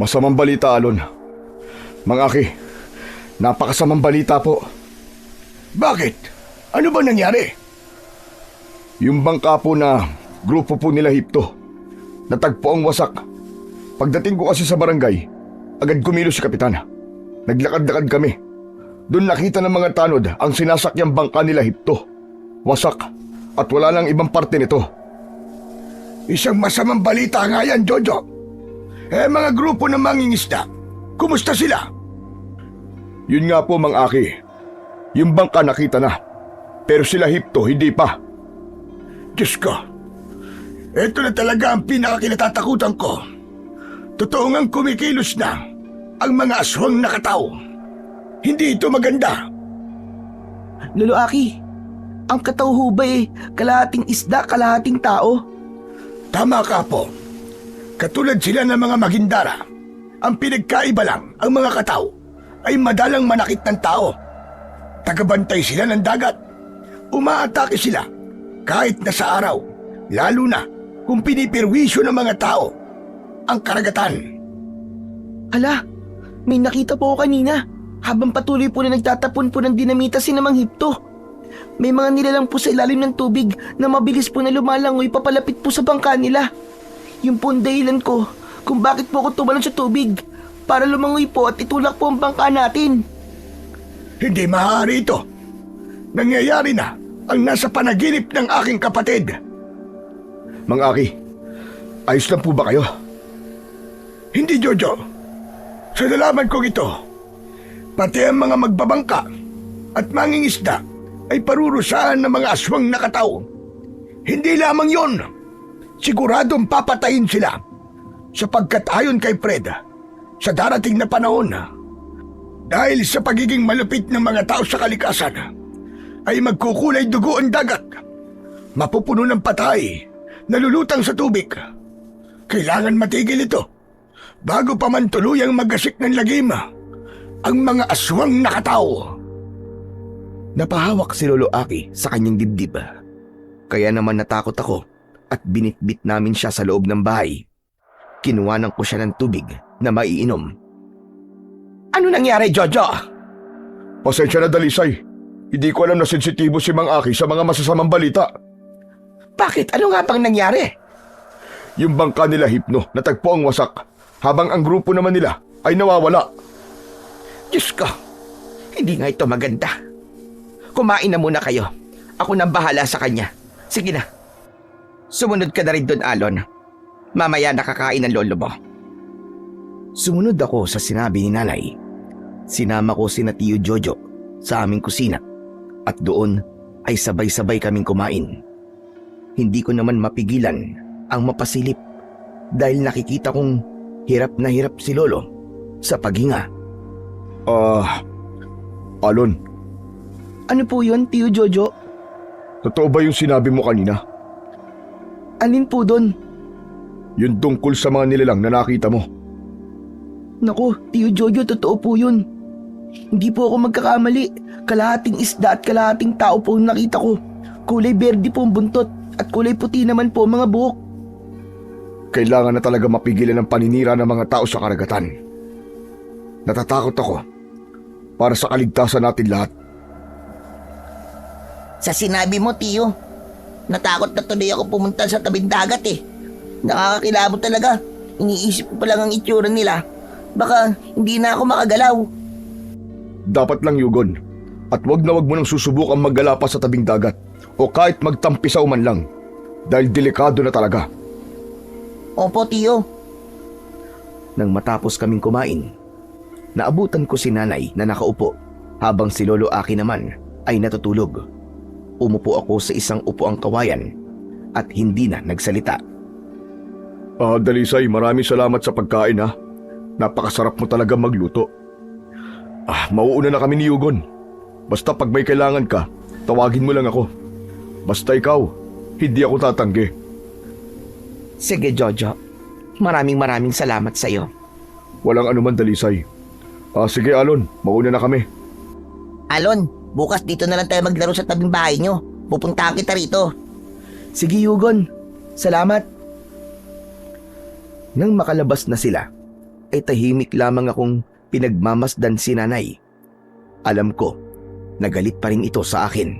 Masamang balita, Alon. Mang Aki, napakasamang balita po. Bakit? Ano ba nangyari? Yung bangka po na grupo po nila Hipto, natagpo ang wasak. Pagdating ko kasi sa barangay, agad kumilos si Kapitan. Naglakad-lakad kami. Doon nakita ng mga tanod ang sinasakyang bangka nila Hipto. Wasak at wala nang ibang parte nito. Isang masamang balita nga yan, Jojo. Mga grupo ng mangingisda, kumusta sila? Yun nga po, Mang Aki. Yung bangka nakita na, pero sila Hipto hindi pa. Diyos ko, ito na talaga ang pinakakinatatakutan ko. Totoo ngang kumikilos na ang mga aswang nakataw. Hindi ito maganda. Lolo Aki, ang katauho ba kalahating isda, kalahating tao? Tama ka po. Katulad sila ng mga magindara. Ang pinagkaiba lang, ang mga kataw ay madalang manakit ng tao. Tagabantay sila ng dagat. Umaatake sila kahit na sa araw, lalo na kung pinipirwisyo ng mga tao ang karagatan. Hala, may nakita po ako kanina habang patuloy po na nagtatapon po ng dinamita si Namang Hipto. May mga nilalang po sa ilalim ng tubig na mabilis po na lumalangoy papalapit po sa bangka nila. Yung po ang dahilan ko kung bakit po ako tumalon sa tubig para lumangoy po at itulak po ang bangka natin. Hindi maaari ito. Nangyayari na ang nasa panaginip ng aking kapatid. Mang Aki, ayos lang po ba kayo? Hindi, Jojo. Sa nalaman kong ito, pati ang mga magbabangka at mangingisda ay parurusahan ng mga aswang nakataw. Hindi lamang yon, siguradong papatayin sila sapagkat ayon kay Fred, sa darating na panahon, dahil sa pagiging malupit ng mga tao sa kalikasan, ay magkukulay dugo ang dagat, mapupuno ng patay, nalulutang sa tubig. Kailangan matigil ito bago pa man tuluyang magasik ng lagim ang mga aswang nakataw. Napahawak si Lolo Aki sa kanyang dibdib. Kaya naman natakot ako at binitbit namin siya sa loob ng bahay. Kinuhanan ko siya ng tubig na maiinom. Ano nangyari, Jojo? Pasensya na, Dalisay. Hindi ko alam na sensitibo si Mang Aki sa mga masasamang balita. Bakit? Ano nga bang nangyari? Yung bangka nila Hipno natagpo ang wasak, habang ang grupo naman nila ay nawawala. Diyos ko, hindi nga ito maganda. Kumain na muna kayo. Ako nang bahala sa kanya. Sige na. Sumunod ka na rin doon, Alon. Mamaya nakakain ng lolo mo. Sumunod ako sa sinabi ni Nanay. Sinama ko sina Tiyo Jojo sa aming kusina at doon ay sabay-sabay kaming kumain. Hindi ko naman mapigilan ang mapasilip dahil nakikita kong hirap na hirap si Lolo sa paghinga. Alon, Ano po yun, Tiyo Jojo? totoo ba yung sinabi mo kanina? Alin po doon? Yung tungkol sa mga nilalang na nakita mo. Naku, Tio Jojo, totoo po yun. Hindi po ako magkakamali. Kalahating isda at kalahating tao po ang nakita ko. Kulay berde po ang buntot at kulay puti naman po ang mga buhok. Kailangan na talaga mapigilan ang paninira ng mga tao sa karagatan. Natatakot ako para sa kaligtasan natin lahat. Sa sinabi mo, Tiyo, natakot na tuloy ako pumunta sa tabing dagat eh. Nakakakilabot talaga. Iniisip ko pa lang ang itsura nila. Baka hindi na ako makagalaw. Dapat lang, Yugon. At wag na wag mo nang susubukang maggala pa sa tabing dagat o kahit magtampisaw man lang dahil delikado na talaga. Opo, Tiyo. Nang matapos kaming kumain, naabutan ko si nanay na nakaupo habang si Lolo Aki naman ay natutulog. Umupo ako sa isang upuang kawayan at hindi na nagsalita. Dalisay, maraming salamat sa pagkain ha. Napakasarap mo talaga magluto. Mauuna na kami ni Yugon. Basta pag may kailangan ka, tawagin mo lang ako. Basta ikaw, hindi ako tatanggi. Sige, Jojo. Maraming salamat sa iyo. Walang anuman, Dalisay. Sige, Alon, mauna na kami. Alon, bukas dito na lang tayo maglaro sa tabing bahay nyo. Pupuntahan kita rito. Sige, Yugon. Salamat. Nang makalabas na sila, ay tahimik lamang akong pinagmamasdan si nanay. Alam ko, nagalit pa rin ito sa akin.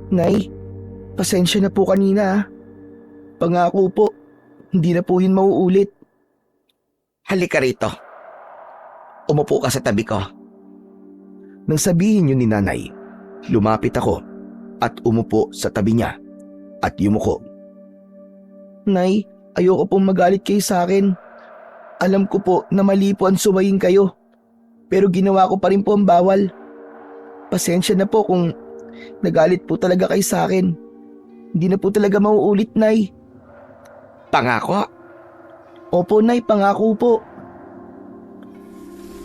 Nay, pasensya na po kanina ah. Pangako po, hindi na po yun mauulit. Halika rito. Umupo ka sa tabi ko. Nang sabihin yun ni nanay, lumapit ako at umupo sa tabi niya at yumuko. Nay, ayoko pong magalit kayo sa akin. Alam ko po na mali po ang suwayin kayo. Pero ginawa ko pa rin po ang bawal. Pasensya na po kung nagalit po talaga kayo sa akin. Hindi na po talaga mauulit, Nay. Pangako. Opo, Nay, pangako po.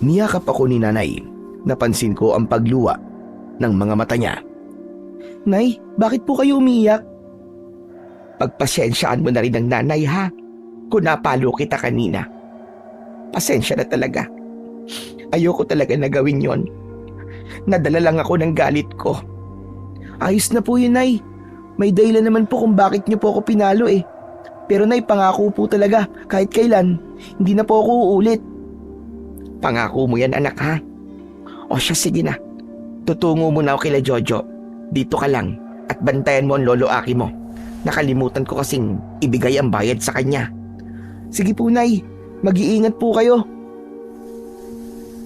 Niyakap ako ni nanay. Napansin ko ang pagluwa ng mga mata niya. Nay, bakit po kayo umiyak? Pagpasensyaan mo na rin ng nanay ha. Kung napalo kita kanina. Pasensya na talaga. Ayoko talaga na gawin yon. Nadala lang ako ng galit ko. Ayos na po yun, Nay. May dahilan naman po kung bakit niyo po ako pinalo eh. Pero Nay, pangako po talaga, kahit kailan, hindi na po ako uulit. Pangako mo yan, anak ha. O siya, sige na. Tutungo mo na ako kila Jojo. Dito ka lang at bantayan mo ang Lolo Aki mo. Nakalimutan ko kasing ibigay ang bayad sa kanya. Sige po, Nay. Mag-iingat po kayo.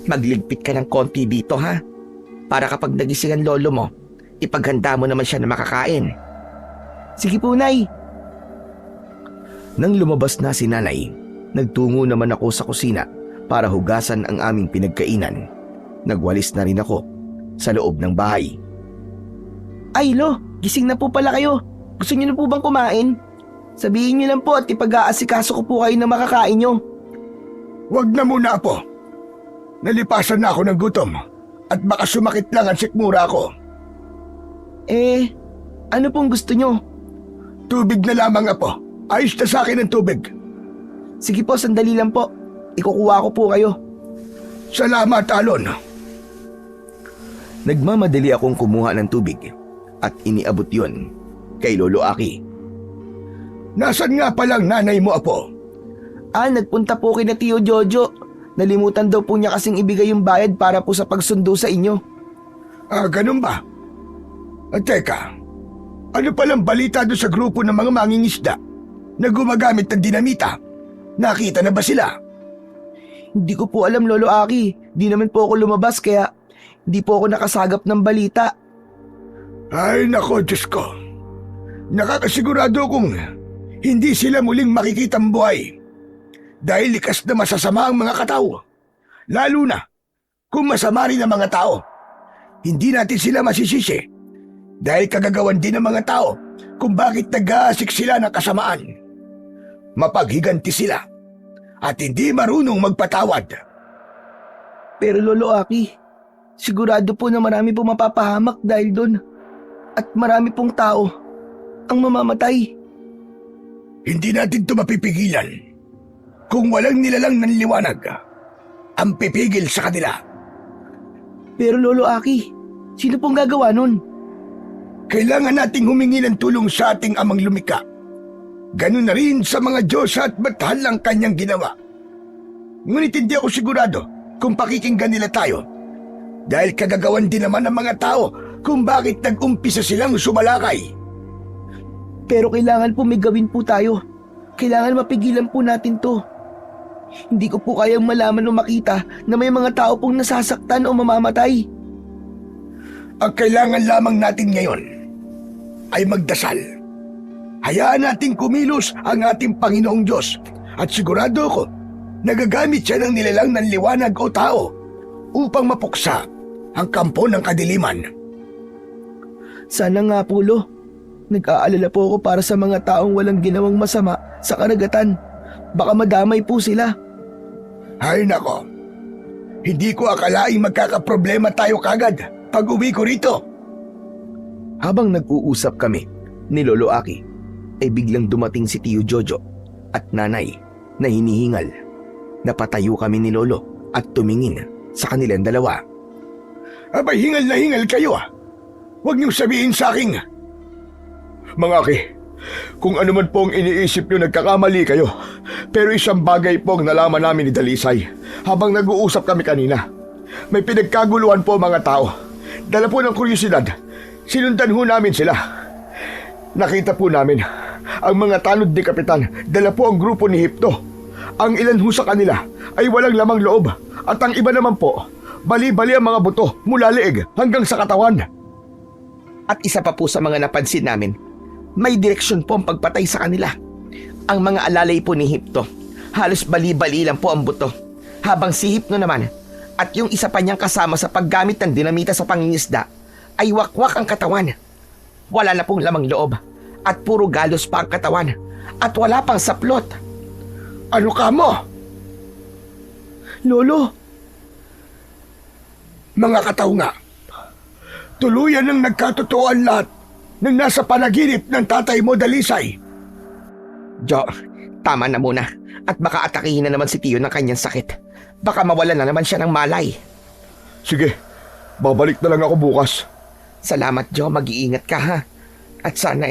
Magligpit ka ng konti dito ha. Para kapag nagising ang lolo mo, ipaghanda mo naman siya na makakain. Sige po, Nay. Nang lumabas na si nanay, nagtungo naman ako sa kusina para hugasan ang aming pinagkainan. Nagwalis na rin ako sa loob ng bahay. Ay, Lo, gising na po pala kayo. Gusto niyo na po bang kumain? Sabihin niyo lang po at ipag-aasikaso ko po kayo na makakain niyo. Wag na muna, Apo. Nalipasan na ako ng gutom at baka sumakit lang ang sikmura ko. Ano pong gusto niyo? Tubig na lamang, Apo. Ayos na sa akin ang tubig. Sige po, sandali lang po. Ikukuha ko po kayo. Salamat, Alon. Nagmamadali akong kumuha ng tubig at iniabot yon kay Lolo Aki. Nasaan nga palang nanay mo, Apo? Nagpunta po kay na Tio Jojo. Nalimutan daw po niya kasing ibigay yung bayad para po sa pagsundo sa inyo. Ganun ba? Teka, ano palang balita doon sa grupo ng mga mangingisda na gumagamit ng dinamita? Nakita na ba sila? Hindi ko po alam, Lolo Aki. Di naman po ako lumabas kaya hindi po ako nakasagap ng balita. Ay nako, Diyos ko. Nakakasigurado kong hindi sila muling makikitang buhay. Dahil likas na masasama ang mga katao. Lalo na kung masama rin ang mga tao. Hindi natin sila masisisi. Dahil kagagawan din ng mga tao kung bakit nag-aasik sila ng kasamaan. Mapaghiganti sila at hindi marunong magpatawad. Pero Lolo Aki, sigurado po na marami po mapapahamak dahil doon. At marami pong tao ang mamamatay. Hindi natin ito mapipigilan. Kung walang nilalang ng liwanag, ang pipigil sa kanila. Pero Lolo Aki, sino pong gagawa nun? Kailangan nating humingi ng tulong sa ating amang lumika. Ganun na rin sa mga Diyos at batal ang kanyang ginawa. Ngunit hindi ako sigurado kung pakikinggan nila tayo. Dahil kagagawan din naman ng mga tao kung bakit nag-umpisa silang sumalakay. Pero kailangan po may gawin po tayo. Kailangan mapigilan po natin to. Hindi ko po kayang malaman o makita na may mga tao pong nasasaktan o mamamatay. Ang kailangan lamang natin ngayon ay magdasal. Hayaan nating kumilos ang ating Panginoong Diyos at sigurado ako nagagamit siya ng nilalang ng liwanag o tao upang mapuksa ang kampo ng kadiliman. Sana nga po, Lo. Nag-aalala po ako para sa mga taong walang ginawang masama sa karagatan. Baka madamay po sila. Ay nako, hindi ko akalaing magkakaproblema tayo kagad pag uwi ko rito. Habang nag-uusap kami ni Lolo Aki, ay biglang dumating si Tio Jojo at Nanay na hinihingal. Napatayo kami ni Lolo at tumingin sa kanilang dalawa. Abay, hingal na hingal kayo ah. Huwag niyong sabihin sa akin. Mga Aki, kung ano man po ang iniisip niyo, nagkakamali kayo. Pero isang bagay po ang nalaman namin ni Dalisay habang nag-uusap kami kanina. May pinagkaguluhan po mga tao. Dala po ng kuryosidad, sinundan ho namin sila. Nakita po namin ang mga tanod ni Kapitan, dala po ang grupo ni Hipto. Ang ilan ho sa kanila ay walang lamang loob at ang iba naman po, bali-bali ang mga buto mula leeg hanggang sa katawan. At isa pa po sa mga napansin namin, may direksyon po ang pagpatay sa kanila. Ang mga alalay po ni Hipto, halos bali-bali lang po ang buto. Habang si Hipno naman, at yung isa pa niyang kasama sa paggamit ng dinamita sa pangingisda, ay wakwak ang katawan. Wala na pong lamang loob, at puro galos pa ang katawan, at wala pang saplot. Ano ka mo? Lolo, Mga kataunga, tuluyan ng nagkatotooan lahat ng nasa panaginip ng tatay mo, Dalisay. Jo, tama na muna, at baka atakihin na naman si Tio ng kanyang sakit. Baka mawalan na naman siya ng malay. Sige, babalik na lang ako bukas. Salamat, Jo. Mag-iingat ka, ha? At sana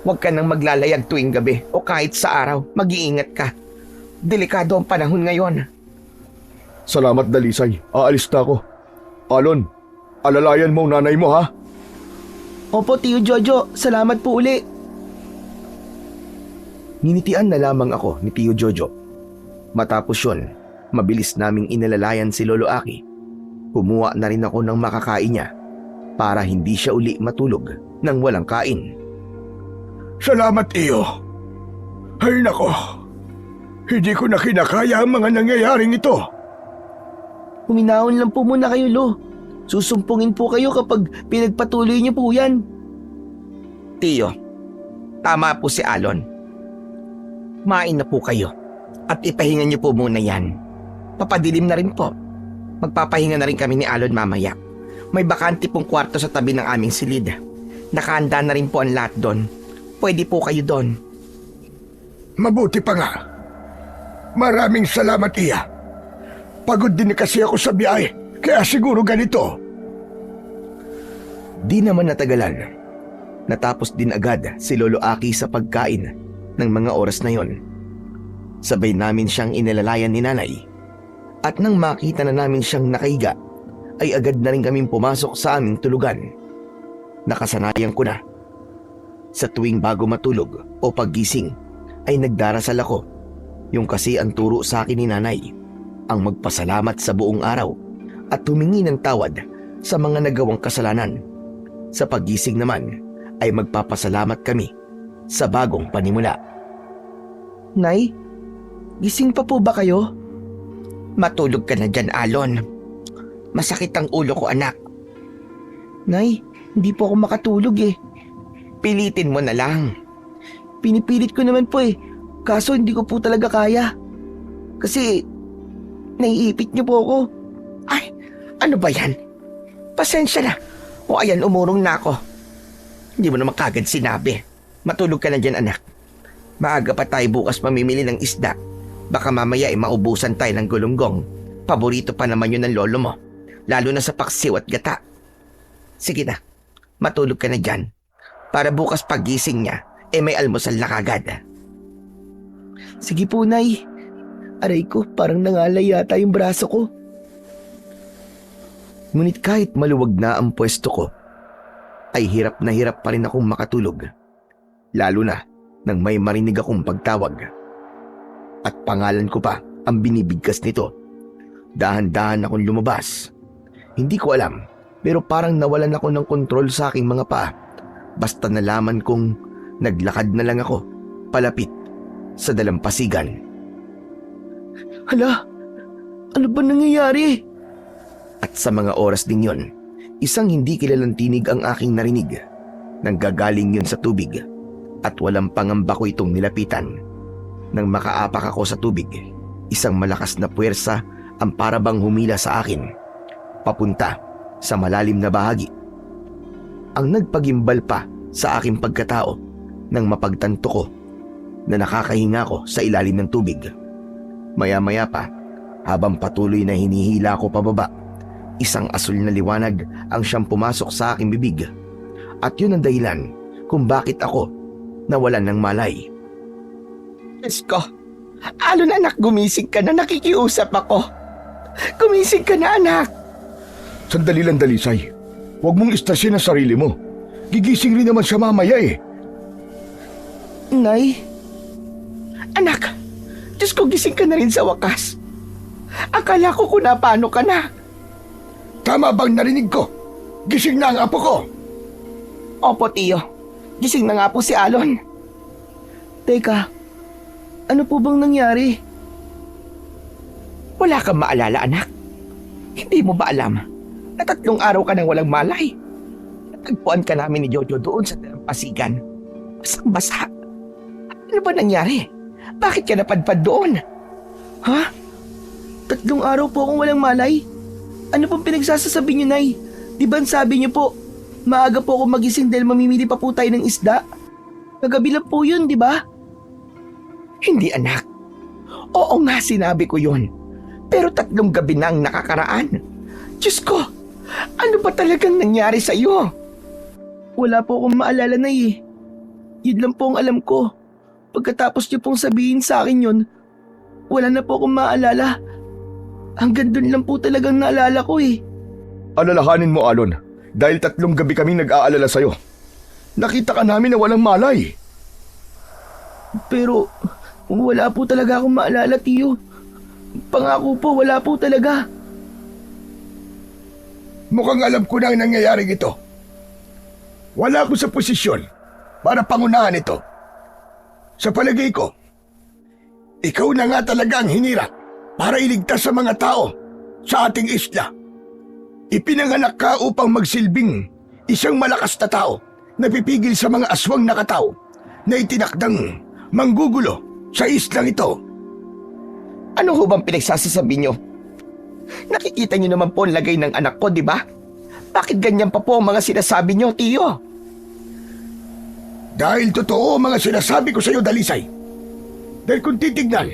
huwag ka nang maglalayag tuwing gabi o kahit sa araw. Mag-iingat ka. Delikado ang panahon ngayon. Salamat, Dalisay. Aalis na ako. Alon, alalayan mo ang nanay mo, ha? opo Tio Jojo, salamat po uli. Ninitian na lamang ako ni Tio Jojo. Matapos yun, mabilis naming inalalayan si Lolo Aki. Kumuha na rin ako ng makakain niya para hindi siya uli matulog nang walang kain. Salamat, iyo. Ay nako, hindi ko na kinakaya ang mga nangyayaring ito. Huminahon lang po muna kayo, Lo. Susumpungin po kayo kapag pinagpatuloy niyo po yan. Tio, tama po si Alon. Main na po kayo at ipahinga niyo po muna yan. Papadilim na rin po. Magpapahinga na rin kami ni Alon mamaya. May bakante pong kwarto sa tabi ng aming silid. Nakahanda na rin po ang lahat doon. Pwede po kayo doon. Mabuti pa nga. Maraming salamat, iya. Pagod din kasi ako sa biyahe, kaya siguro ganito. Di naman natagalan. Natapos din agad si Lolo Aki sa pagkain ng mga oras na yon. Sabay namin siyang inalalayan ni Nanay. At nang makita na namin siyang nakahiga, ay agad na rin kaming pumasok sa aming tulugan. Nakasanayan ko na. Sa tuwing bago matulog o paggising, ay nagdarasal ako. Yung kasi ang turo sa akin ni Nanay, ang magpasalamat sa buong araw at humingi ng tawad sa mga nagawang kasalanan. Sa paggising naman, ay magpapasalamat kami sa bagong panimula. Nay, gising pa po ba kayo? Matulog ka na dyan, Alon. Masakit ang ulo ko, anak. Nay, hindi po ako makatulog eh. Pilitin mo na lang. Pinipilit ko naman po eh. Kaso hindi ko po talaga kaya. Kasi naiipit niyo po ako. Ay, ano ba yan? Pasensya na. O ayan, umurong na ako. Hindi mo naman kagad sinabi. Matulog ka na dyan, anak. Maaga pa tayo bukas mamimili ng isda. Baka mamaya ay maubusan tayo ng gulunggong. Paborito pa naman yun ng lolo mo. Lalo na sa paksiw at gata. Sige na, matulog ka na dyan. Para bukas pagising niya, may almusal na kagad. Sige po, Nay. Aray ko, parang nangalay yata yung braso ko. Ngunit kahit maluwag na ang pwesto ko, ay hirap na hirap pa rin akong makatulog. Lalo na nang may marinig akong pagtawag. At pangalan ko pa ang binibigkas nito. Dahan-dahan akong lumabas. Hindi ko alam, pero parang nawalan ako ng kontrol sa aking mga paa. Basta nalaman kong naglakad na lang ako palapit sa dalampasigan. Hala, ano ba nangyayari? At sa mga oras din yon, isang hindi kilalang tinig ang aking narinig. Nanggagaling yun sa tubig at walang pangamba ko itong nilapitan. Nang makaapak ako sa tubig, isang malakas na puwersa ang parabang humila sa akin, papunta sa malalim na bahagi. Ang nagpagimbal pa sa aking pagkatao nang mapagtanto ko na nakakahinga ko sa ilalim ng tubig. Maya-maya pa, habang patuloy na hinihila ko pababa, isang asul na liwanag ang siyang pumasok sa aking bibig. At yun ang dahilan kung bakit ako nawalan ng malay. Diyos ko, Alon anak, gumising ka na, nakikiusap ako. Gumising ka na, anak. Sandali lang, Dalisay. Huwag mong istasin ang sarili mo. Gigising rin naman siya mamaya eh. Nay, Anak, Diyos ko, gising ka na rin sa wakas. Akala ko kung napano ka na. Tama bang narinig ko? Gising na ang apo ko. Opo, Tiyo. Gising na nga po si Alon. teka, ano po bang nangyari? Wala kang maalala, anak. Hindi mo ba alam na 3 araw ka nang walang malay? Natagpuan ka namin ni Jojo doon sa dalampasigan. Basang-basa. Ano ba nangyari? Bakit ka napadpad doon? Ha? 3 araw po akong walang malay? Ano pong pinagsasasabi niyo, Nay? Di ba sabi niyo po, maaga po ako magising dahil mamimili pa po tayo ng isda? Kagabi lang po yun, di ba? Hindi, anak. Oo nga, sinabi ko yun. Pero 3 gabi na ang nakakaraan. Diyos ko, ano ba talagang nangyari sa iyo? Wala po akong maalala, Nay eh. Yun lang po ang alam ko. Pagkatapos niyo pong sabihin sa akin yun, wala na po akong maalala. Hanggang dun lang po talagang naalala ko eh. Alalahanin mo, Alon. Dahil 3 gabi kaming nag-aalala sa'yo. Nakita ka namin na walang malay. Pero wala po talaga akong maalala, Tiyo. Pangako po, wala po talaga. Mukhang alam ko na ang nangyayaring ito. Wala ako sa posisyon para pangunahan ito. Sa palagay ko, ikaw na nga talaga ang hinirang para iligtas sa mga tao sa ating isla. Ipinanganak ka upang magsilbing isang malakas na tao na pipigil sa mga aswang nakataw na itinakdang manggugulo sa islang ito. Ano ho bang pinagsasasabi niyo? Nakikita niyo naman po ang lagay ng anak ko, di ba? Bakit ganyan pa po ang mga sinasabi niyo, Tiyo? Dahil totoo ang mga sinasabi ko sa iyo, Dalisay. Dahil kung titignan,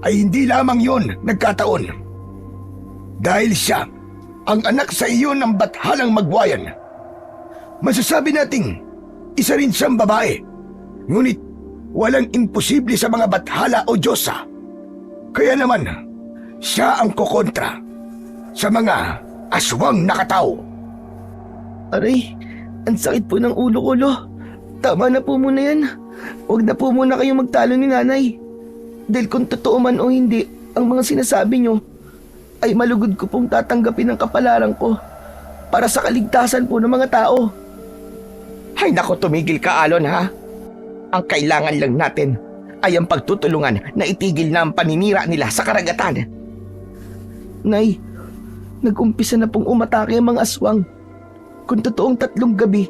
ay hindi lamang yon nagkataon. Dahil siya ang anak sa iyo ng bathalang magwayan. Masasabi nating isa rin siyang babae. Ngunit walang imposible sa mga bathala o Diyosa. Kaya naman, siya ang kukontra sa mga aswang nakataw. Aray, ang sakit po ng ulo ko, Lo. Tama na po muna yan. Huwag na po muna kayong magtalo ni Nanay. Dahil kung totoo man o hindi, ang mga sinasabi nyo, ay malugod ko pong tatanggapin ang kapalaran ko para sa kaligtasan po ng mga tao. Ay nako, tumigil ka, Alon, ha? Ang kailangan lang natin ay ang pagtutulungan na itigil na ang paninira nila sa karagatan. Nay, nag-umpisa na pong umatake ang mga aswang. Kung totoong 3 gabi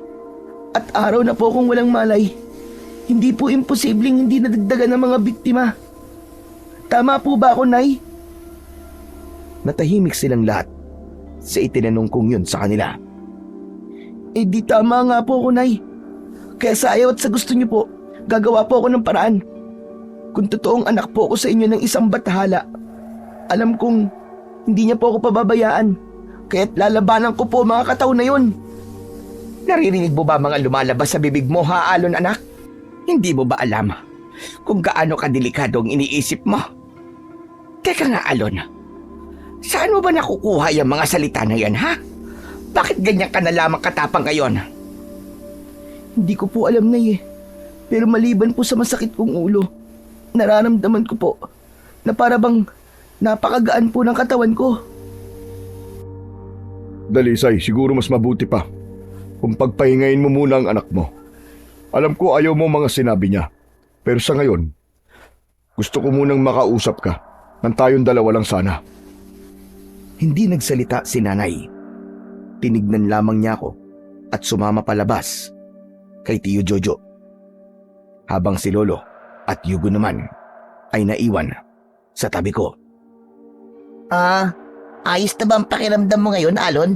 at araw na po akong walang malay, hindi po imposibleng hindi nadagdagan ng mga biktima. Tama po ba ako, Nay? Natahimik silang lahat sa itinanong kong yun sa kanila. Eh di tama nga po ako, Nay. Kaya sa ayaw at sa gusto niyo po, Gagawa po ako ng paraan. Kung totoong anak po ako sa inyo ng isang bathala, alam kong hindi niya po ako pababayaan. Kaya't lalabanan ko po mga kataon na yun. Naririnig mo ba mga lumalabas sa bibig mo, ha, Alon, anak? Hindi mo ba alam kung gaano kadelikado ang iniisip mo? Teka nga, Alon. Saan mo ba nakukuha yung mga salita na yan, ha? Bakit ganyan ka na lamang katapang ngayon? Hindi ko po alam na Pero maliban po sa masakit kong ulo, nararamdaman ko po na para bang napakagaan po ng katawan ko. Dalisay, siguro mas mabuti pa kung pagpahingayin mo muna ang anak mo. Alam ko ayaw mo mga sinabi niya. Pero sa ngayon, gusto ko munang makausap ka. Nang tayong dalawa lang sana. Hindi nagsalita si nanay. Tinignan lamang niya ako at sumama palabas kay Tio Jojo. Habang si Lolo at Yugo naman ay naiwan sa tabi ko. Ayos na ba ang pakiramdam mo ngayon, Alon?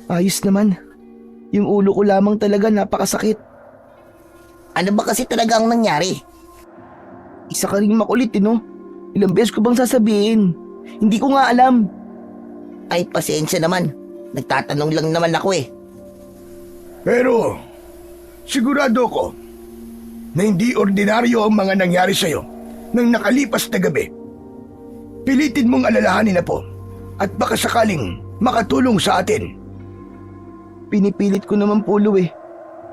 Ayos naman. Yung ulo ko lamang talaga napakasakit. Ano ba kasi talaga ang nangyari? Isa ka rin makulit, no? Ilang beses ko bang sasabihin? Hindi ko nga alam. Ay, pasensya naman. Nagtatanong lang naman ako eh. Pero, sigurado ko na hindi ordinaryo ang mga nangyari sa'yo nang nakalipas na gabi. Pilitin mong alalahanin na po at baka sakaling makatulong sa atin. Pinipilit ko naman po, Lo,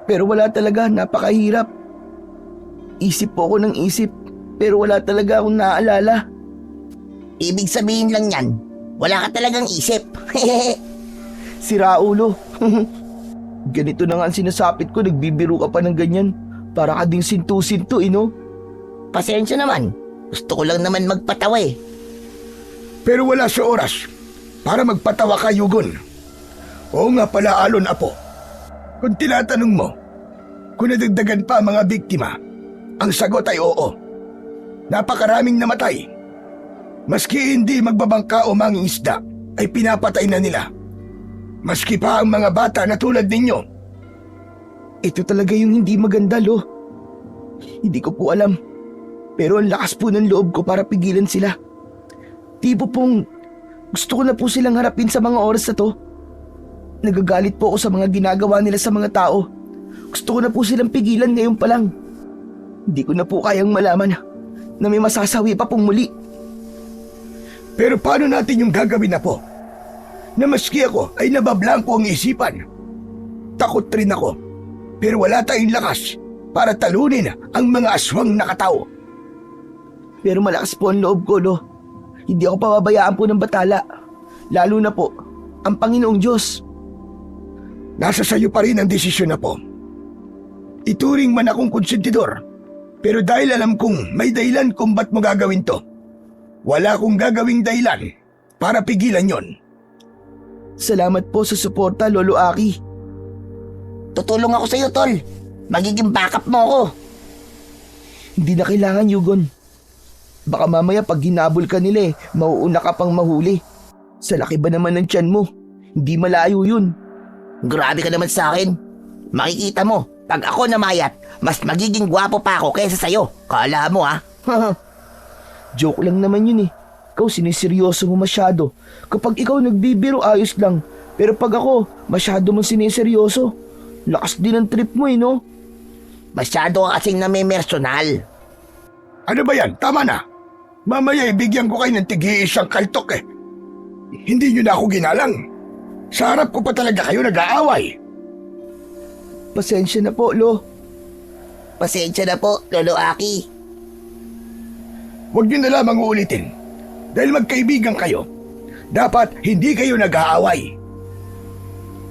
Pero wala talaga, napakahirap. Isip po ako ng isip, pero wala talaga akong naaalala. Ibig sabihin lang yan, wala ka talagang isip. Sira ulo. Ganito na nga ang sinasapit ko, nagbibiro ka pa ng ganyan. Para ka ding sintu-sintu, no? Pasensya naman. Gusto ko lang naman magpatawa eh. Pero wala sa oras para magpatawa ka, Yugon. Oo nga pala, Alon, apo. Kung tinatanong mo, kung nadagdagan pa ang mga biktima, ang sagot ay oo. Napakaraming namatay. Maski hindi magbabangka o mangingisda, ay pinapatay na nila. Maski pa ang mga bata na tulad ninyo. Ito talaga yung hindi maganda, Lo. Hindi ko po alam. Pero ang lakas po ng loob ko para pigilan sila. Tipo pong gusto ko na po silang harapin sa mga oras na to. Nagagalit po ako sa mga ginagawa nila sa mga tao. Gusto ko na po silang pigilan ngayon pa lang. Hindi ko na po kayang malaman na may masasawi pa pong muli. Pero paano natin yung gagawin na po? Na maski ako ay nabablangko ang isipan. Takot rin ako. Pero wala tayong lakas para talunin ang mga aswang nakatao. Pero malakas po ang loob ko, Lo. Hindi ako pababayaan po ng batala. Lalo na po, ang Panginoong Diyos. Nasa sayo pa rin ang desisyon na po. Ituring man akong konsentidor, pero dahil alam kong may dahilan kung ba't mo gagawin to, wala akong gagawing dahilan para pigilan yon. Salamat po sa suporta, Lolo Aki. Tutulong ako sa iyo, Tol. Magiging backup mo ako. Hindi na kailangan, Yugon. Baka mamaya pag ginabol ka nila mauuna ka pang mahuli. Sa laki ba naman ng tiyan mo? Hindi malayo yun. Grabe ka naman sa akin. Makikita mo, pag ako namayat, mas magiging gwapo pa ako kaysa sa'yo. Kala mo ha? Joke lang naman yun Ikaw siniseryoso mo masyado. Kapag ikaw nagbibiro, ayos lang. Pero pag ako, masyado mong siniseryoso. Lakas din ang trip mo no? Masyado ka kasing namimersonal. Ano ba yan? Tama na. Mamaya ibigyan ko kayo ng tig-iisang kaltok eh. Hindi nyo na ako ginalang. Sa harap ko pa talaga kayo nag-aaway. Pasensya na po, Lo. Pasensya na po, Lolo Aki. Huwag nyo na lamang uulitin. Dahil magkaibigan kayo, dapat hindi kayo nag-aaway.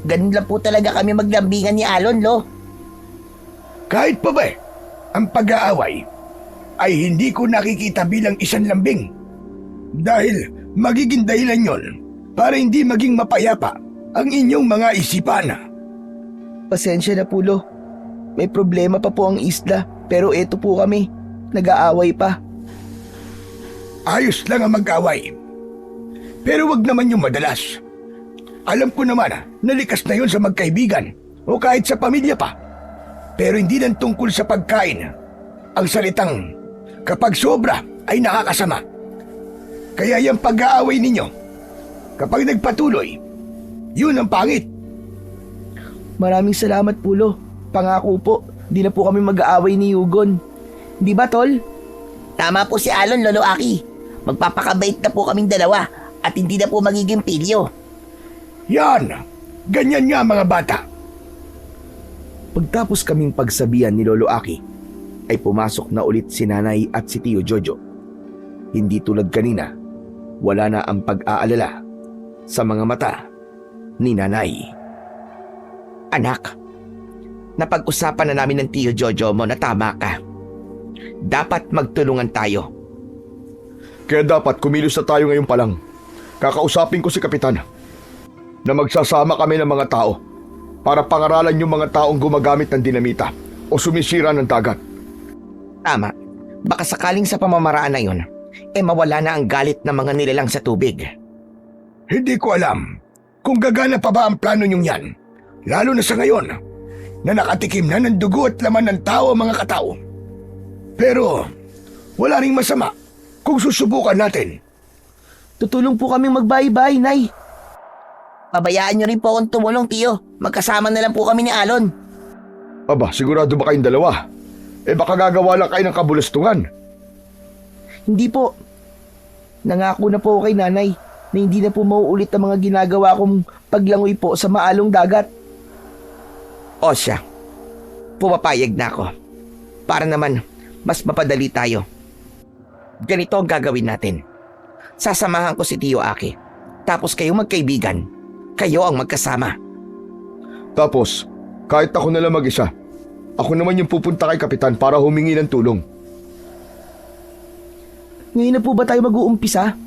Ganun lang po talaga kami maglambingan ni Alon, Lo. Kahit pa ba ang pag-aaway ay hindi ko nakikita bilang isang lambing. Dahil magiging dahilan yon para hindi maging mapayapa ang inyong mga isipan. Pasensya na po, Lo. May problema pa po ang isla, pero eto po kami. Nag-aaway pa. Ayos lang ang mag-away. Pero wag naman yung madalas. Alam ko naman na likas na yun sa magkaibigan o kahit sa pamilya pa. Pero hindi lang tungkol sa pagkain. Ang salitang kapag sobra ay nakakasama. Kaya yung pag-aaway ninyo, kapag nagpatuloy, yun ang pangit. Maraming salamat, Pulo. Pangako po, di na po kami mag-aaway ni Yugon. Di ba, Tol? Tama po si Alon, Lolo Aki. Magpapakabait na po kaming dalawa at hindi na po magiging pilyo. Yan, ganyan nga mga bata. Pagtapos kaming pagsabihan ni Lolo Aki, ay pumasok na ulit si Nanay at si Tio Jojo. Hindi tulad kanina, wala na ang pag-aalala sa mga mata ni Nanay. Anak, napag-usapan na namin ng Tio Jojo mo na tama ka. Dapat magtulungan tayo. Kaya dapat kumilos na tayo ngayon pa lang. Kakausapin ko si Kapitan na magsasama kami ng mga tao para pangaralan yung mga taong gumagamit ng dinamita o sumisira ng dagat. Tama, baka sakaling sa pamamaraan na yun, mawala na ang galit ng mga nilalang sa tubig. Hindi ko alam kung gagana pa ba ang plano nyong yan. Lalo na sa ngayon na nakatikim na ng dugo at laman ng tao ang mga katao. Pero wala ring masama kung susubukan natin. Tutulong po kaming magbayi-bayi, Nay. Pabayaan niyo rin po akong tumulong, Tiyo. Magkasama na lang po kami ni Alon. Aba, sigurado ba kayong dalawa? Baka gagawa lang kayo ng kabulastungan. Hindi po. Nangako na po ako kay Nanay na hindi na po mauulit ang mga ginagawa kong paglangoy po sa maalong dagat. O siya, pumapayag na ako. Para naman, mas mapadali tayo. Ganito ang gagawin natin. Sasamahan ko si Tio Aki. Tapos kayong magkaibigan. Kayo ang magkasama. Tapos, kahit ako na lang mag-isa, ako naman yung pupunta kay Kapitan para humingi ng tulong. Ngayon na po ba tayo mag-uumpisa?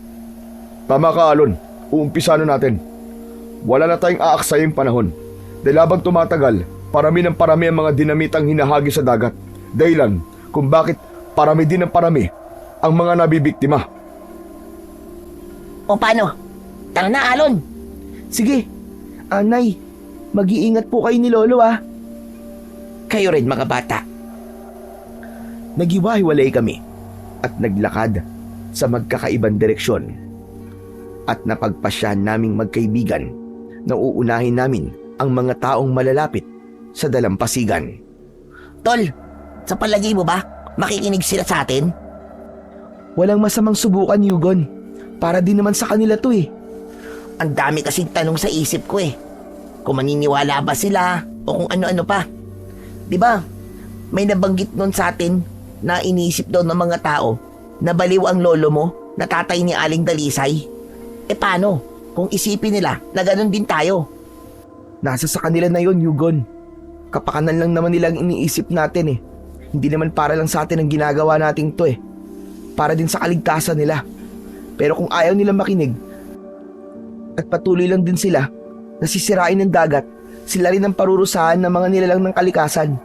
Tama ka, Alon. Uumpisa na natin. Wala na tayong aaksayang panahon. Dahil habang tumatagal, parami ng parami ang mga dinamitang hinahagi sa dagat. Dahilan kung bakit parami din ng parami ang mga nabibiktima. O paano? Tara na, Alon. Sige. Nay, mag-iingat po kayo ni Lolo Kayo rin mga bata. Naghiwa-hiwalay kami at naglakad sa magkakaibang direksyon. At napagpasyahan naming magkaibigan na uunahin namin ang mga taong malalapit sa dalampasigan. Tol, sa palagay mo ba, makikinig sila sa atin? Walang masamang subukan, Yugon. Para din naman sa kanila to Ang dami kasing tanong sa isip ko Kung maniniwala ba sila o kung ano-ano pa. Di ba? May nabanggit nun sa atin na iniisip daw ng mga tao na baliw ang lolo mo na tatay ni Aling Dalisay. Paano kung isipin nila na ganun din tayo? Nasa sa kanila na yon, Yugon. Kapakanan lang naman nilang iniisip natin Hindi naman para lang sa atin ang ginagawa nating to Para din sa kaligtasan nila. Pero kung ayaw nilang makinig at patuloy lang din sila na sisirain ng dagat, sila rin ang parurusahan ng mga nilalang ng kalikasan.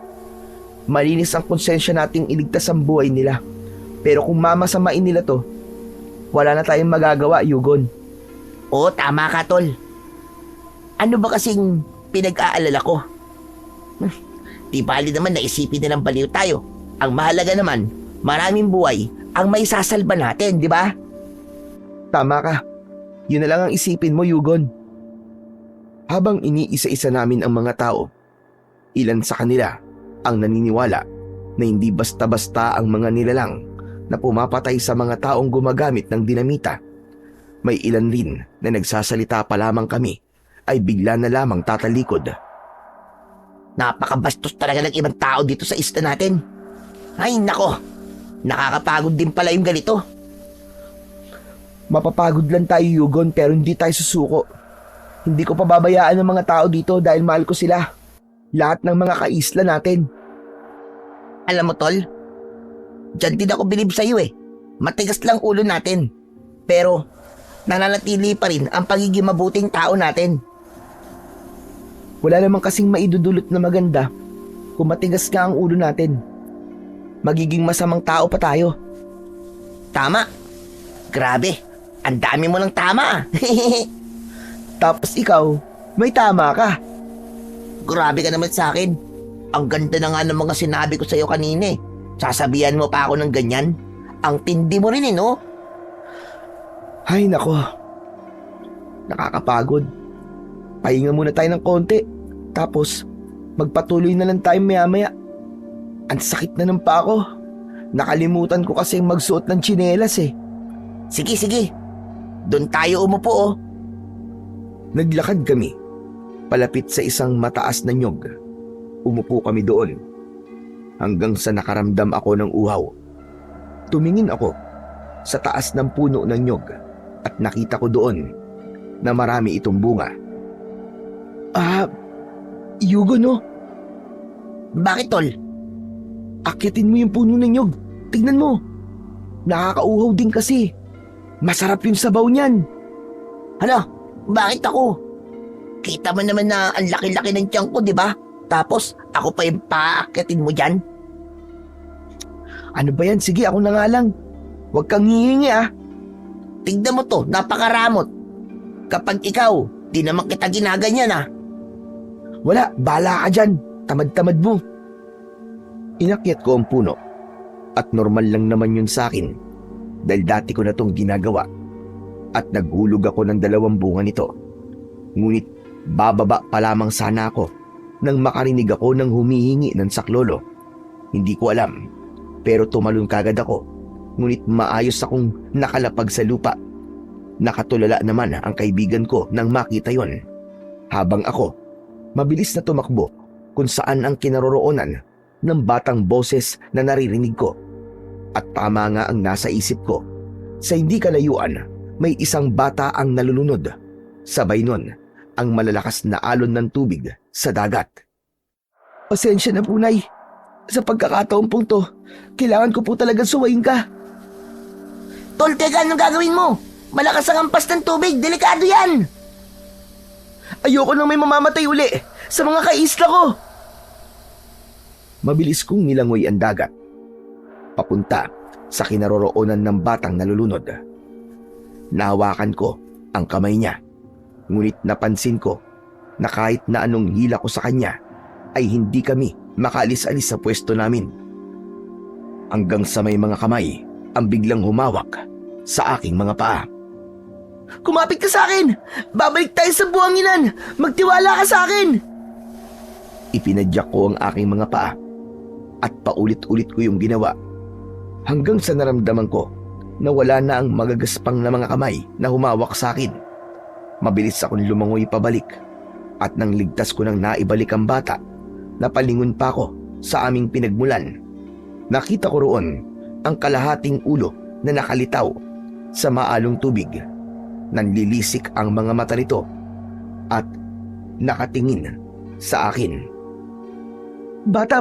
Malinis ang konsensya nating iligtas ang buhay nila. Pero kung mamasamain nila to, wala na tayong magagawa, Yugon. Oo, tama ka, Tol. Ano ba kasing pinag-aalala ko? Di bali naman na isipin nilang baliw tayo. Ang mahalaga naman, maraming buhay ang may sasalba natin, di ba? Tama ka. Yun na lang ang isipin mo, Yugon. Habang iniisa-isa namin ang mga tao, ilan sa kanila ang naniniwala na hindi basta-basta ang mga nilalang na pumapatay sa mga taong gumagamit ng dinamita. May ilan rin na nagsasalita pa lamang kami ay bigla na lamang tatalikod. Napakabastos talaga ng ibang tao dito sa isla natin. Ay nako, nakakapagod din pala yung ganito. Mapapagod lang tayo, Yugon, pero hindi tayo susuko. Hindi ko pababayaan ng mga tao dito dahil mahal ko sila. Lahat ng mga kaisla natin. Alam mo, Tol, dyan din ako bilib sa'yo Matigas lang ulo natin. Pero nananatili pa rin ang pagiging mabuting tao natin. Wala namang kasing maidudulot na maganda kung matigas nga ang ulo natin. Magiging masamang tao pa tayo. Tama. Grabe, ang dami mo ng tama Tapos ikaw, may tama ka. Grabe ka naman sa akin. Ang ganda na nga ng mga sinabi ko sa'yo kanina eh. Sasabihan mo pa ako ng ganyan? Ang tindi mo rin eh, no? Ay nako, nakakapagod. Pahinga muna tayo ng konti. Tapos, magpatuloy na lang tayo maya-maya. Ang sakit na ng paa ko. Nakalimutan ko kasi magsuot ng tsinelas eh. Sige, sige. Doon tayo umupo oh. Naglakad kami, palapit sa isang mataas na nyog. Umupo kami doon, hanggang sa nakaramdam ako ng uhaw. Tumingin ako sa taas ng puno ng nyog at nakita ko doon na marami itong bunga. Yugo no? Bakit tol? Akyatin mo yung puno ng nyog. Tignan mo. Nakakauhaw din kasi. Masarap yung sabaw niyan. Hala, bakit ako? Kita mo naman na ang laki-laki ng tiyan ko, di ba? Tapos, ako pa yung paakyatin mo dyan? Ano ba yan? Sige, ako na nga lang. Huwag kang hihingi ah. Tignan mo to, napakaramot. Kapag ikaw, di naman kita ginaganyan ah. Wala, bahala ka dyan. Tamad-tamad mo. Inakyat ko ang puno at normal lang naman yun sa akin dahil dati ko na tong ginagawa at naghulog ako ng 2 bunga nito. Ngunit bababa pa lamang sana ako nang makarinig ako ng humihingi ng saklolo. Hindi ko alam, pero tumalon kagad ako, ngunit maayos akong nakalapag sa lupa. Nakatulala naman ang kaibigan ko nang makita yon. Habang ako, mabilis na tumakbo kung saan ang kinaroroonan ng batang boses na naririnig ko. At tama nga ang nasa isip ko. Sa hindi kalayuan, may isang bata ang nalulunod. Sabay nun, ang malalakas na alon ng tubig sa dagat. Pasensya na po, Nay. Sa pagkakataon pong to, kailangan ko po talaga suwayin ka. Tol, teka, anong gagawin mo? Malakas ang ampas ng tubig, delikado yan! Ayoko nang may mamamatay uli sa mga kaisla ko. Mabilis kong nilangoy ang dagat, papunta sa kinaroroonan ng batang nalulunod. Nahawakan ko ang kamay niya, ngunit napansin ko na kahit na anong hila ko sa kanya, ay hindi kami makaalis-alis sa pwesto namin. Hanggang sa may mga kamay ang biglang humawak sa aking mga paa. Kumapit ka sa akin! Babalik tayo sa buhanginan! Magtiwala ka sa akin! Ipinadyak ko ang aking mga paa at paulit-ulit ko yung ginawa hanggang sa naramdaman ko na wala na ang magagaspang na mga kamay na humawak sa akin. Mabilis akong lumangoy pabalik at nang ligtas ko nang naibalik ang bata, napalingon pa ako sa aming pinagmulan. Nakita ko roon ang kalahating ulo na nakalitaw sa maalong tubig. Nanlilisik ang mga mata nito at nakatingin sa akin. Bata,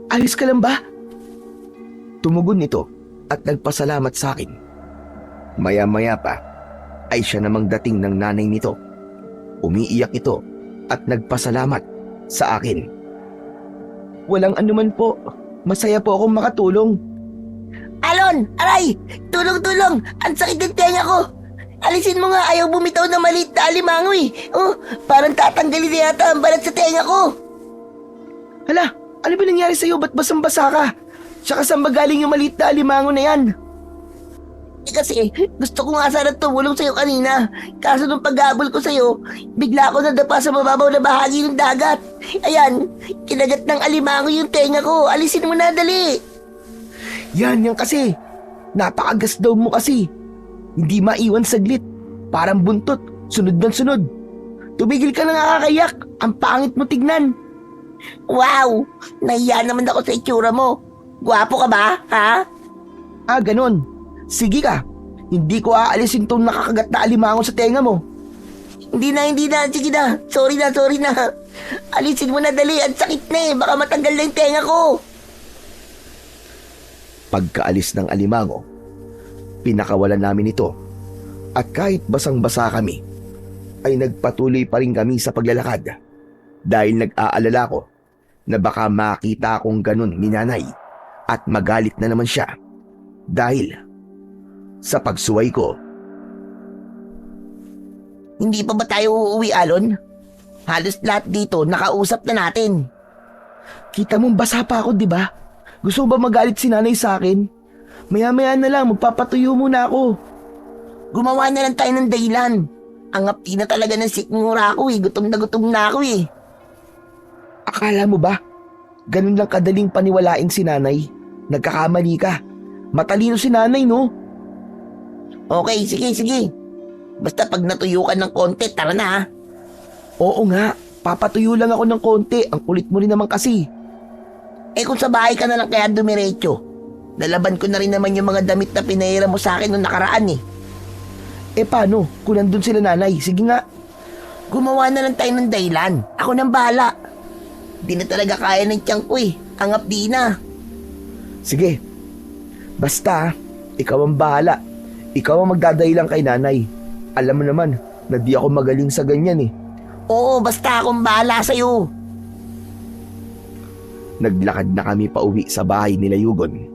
ayos ka lang ba? Tumugon nito at nagpasalamat sa akin. Maya-maya pa ay siya namang dating ng nanay nito. Umiiyak ito at nagpasalamat sa akin. Walang anuman po. Masaya po akong makatulong. Alon! Aray! Tulong! Ang sakit ng tenga ko! Alisin mo nga, ayaw bumitaw na maliit na alimango eh. Oh, parang tatanggalin na yata ang balat sa tenga ko. Hala, ano ba nangyari sa'yo? Ba't basang-basa ka? Tsaka saan ba galing yung maliit na alimango na yan? Kasi gusto ko nga sana tumulong sa'yo kanina. Kaso nung paghabol ko sa'yo, bigla ako nadapa sa mababaw na bahagi ng dagat. Ayan, kinagat ng alimango yung tenga ko. Alisin mo na, dali. Yan kasi. Napakagas daw mo kasi. Hindi maiwan saglit. Parang buntot. Sunod ng sunod. Tumigil ka na nakakayak. Ang pangit mo tignan. Wow! Nahiya naman ako sa itsura mo. Gwapo ka ba, ha? Ganon. Sige ka. Hindi ko aalisin tong nakakagat na alimango sa tenga mo. Hindi na. Sige na. Sorry na. Alisin mo na dali. Ang sakit na eh. Baka matanggal na yung tenga ko. Pagkaalis ng alimango, pinakawalan namin ito at kahit basang-basa kami, ay nagpatuloy pa rin kami sa paglalakad dahil nag-aalala ko na baka makita akong ganun ni nanay at magalit na naman siya dahil sa pagsuway ko. Hindi pa ba tayo uuwi, Alon? Halos lahat dito nakausap na natin. Kita mong basa pa ako, di ba? Gusto mo ba magalit si nanay sa akin? Maya-maya na lang, magpapatuyo muna ako. Gumawa na lang tayo ng dahilan. Ang apti na talaga ng sikmura ko eh. Gutom na ako eh. Akala mo ba? Ganun lang kadaling paniwalain si nanay. Nagkakamali ka. Matalino si nanay, no? Okay, sige. Basta pag natuyo ka ng konti, tara na ha. Oo nga, papatuyo lang ako ng konti. Ang kulit mo rin naman kasi. Eh kung sa bahay ka na lang kaya dumiretso. Nalaban ko na rin naman yung mga damit na pinahira mo sa akin noong nakaraan eh. Eh paano? Kung nandun sila nanay, sige nga. Gumawa na lang tayo ng dahilan. Ako nang bahala. Di na talaga kaya ng tiyang ko eh. Ang apdi na. Sige. Basta, ikaw ang bahala. Ikaw ang magdadahilan kay nanay. Alam mo naman, na di ako magaling sa ganyan eh. Oo, basta akong bahala sa'yo. Naglakad na kami pauwi sa bahay nila Yugon.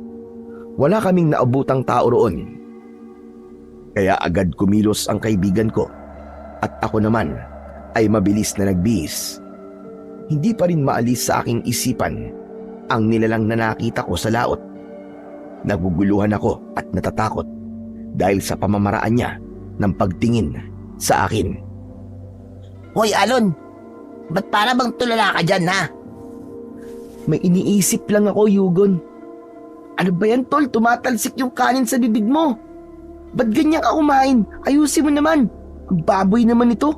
Wala kaming naabutang tao roon. Kaya agad kumilos ang kaibigan ko at ako naman ay mabilis na nagbihis. Hindi pa rin maalis sa aking isipan ang nilalang na nakita ko sa laot. Naguguluhan ako at natatakot dahil sa pamamaraan niya ng pagtingin sa akin. Hoy Alon, ba't para bang tulala ka dyan ha? May iniisip lang ako, Yugon. Ano ba yan, tol? Tumatalsik yung kanin sa bibig mo. Ba't ganyan ka kumain? Ayusin mo naman. Ang baboy naman ito.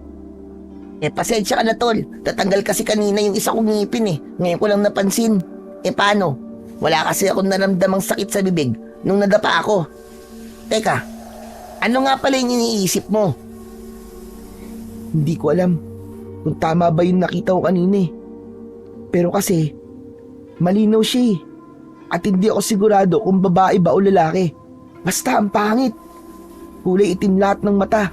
Eh pasensya ka na tol, tatanggal kasi kanina yung isa kong ngipin eh. Ngayon ko lang napansin. Eh paano? Wala kasi akong naramdamang sakit sa bibig nung nadapa ako. Teka, ano nga pala yung iniisip mo? Hindi ko alam kung tama ba yung nakita ko kanina eh. Pero kasi, malinaw siya eh. At hindi ako sigurado kung babae ba o lalaki. Basta ang pangit. Kulay itim lahat ng mata.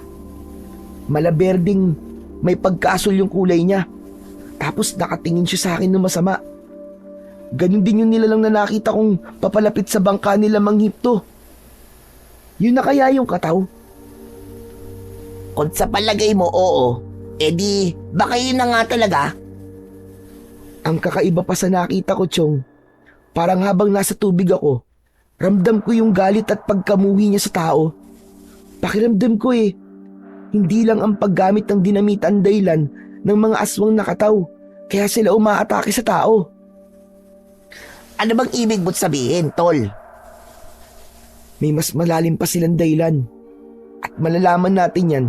Malaberding may pagkaasul yung kulay niya. Tapos nakatingin siya sa akin ng masama. Ganun din yung nilalang na nakita kong papalapit sa bangka nila Manghipto. Yun na kaya yung kataw? Kung sa palagay mo oo, edi baka yun na nga talaga. Ang kakaiba pa sa nakita ko, Chong, parang habang nasa tubig ako, ramdam ko yung galit at pagkamuhi niya sa tao. Pakiramdam ko eh, hindi lang ang paggamit ng dinamit ang dahilan ng mga aswang nakataw, kaya sila umaatake sa tao. Ano bang ibig mo't sabihin, tol? May mas malalim pa silang dahilan. At malalaman natin yan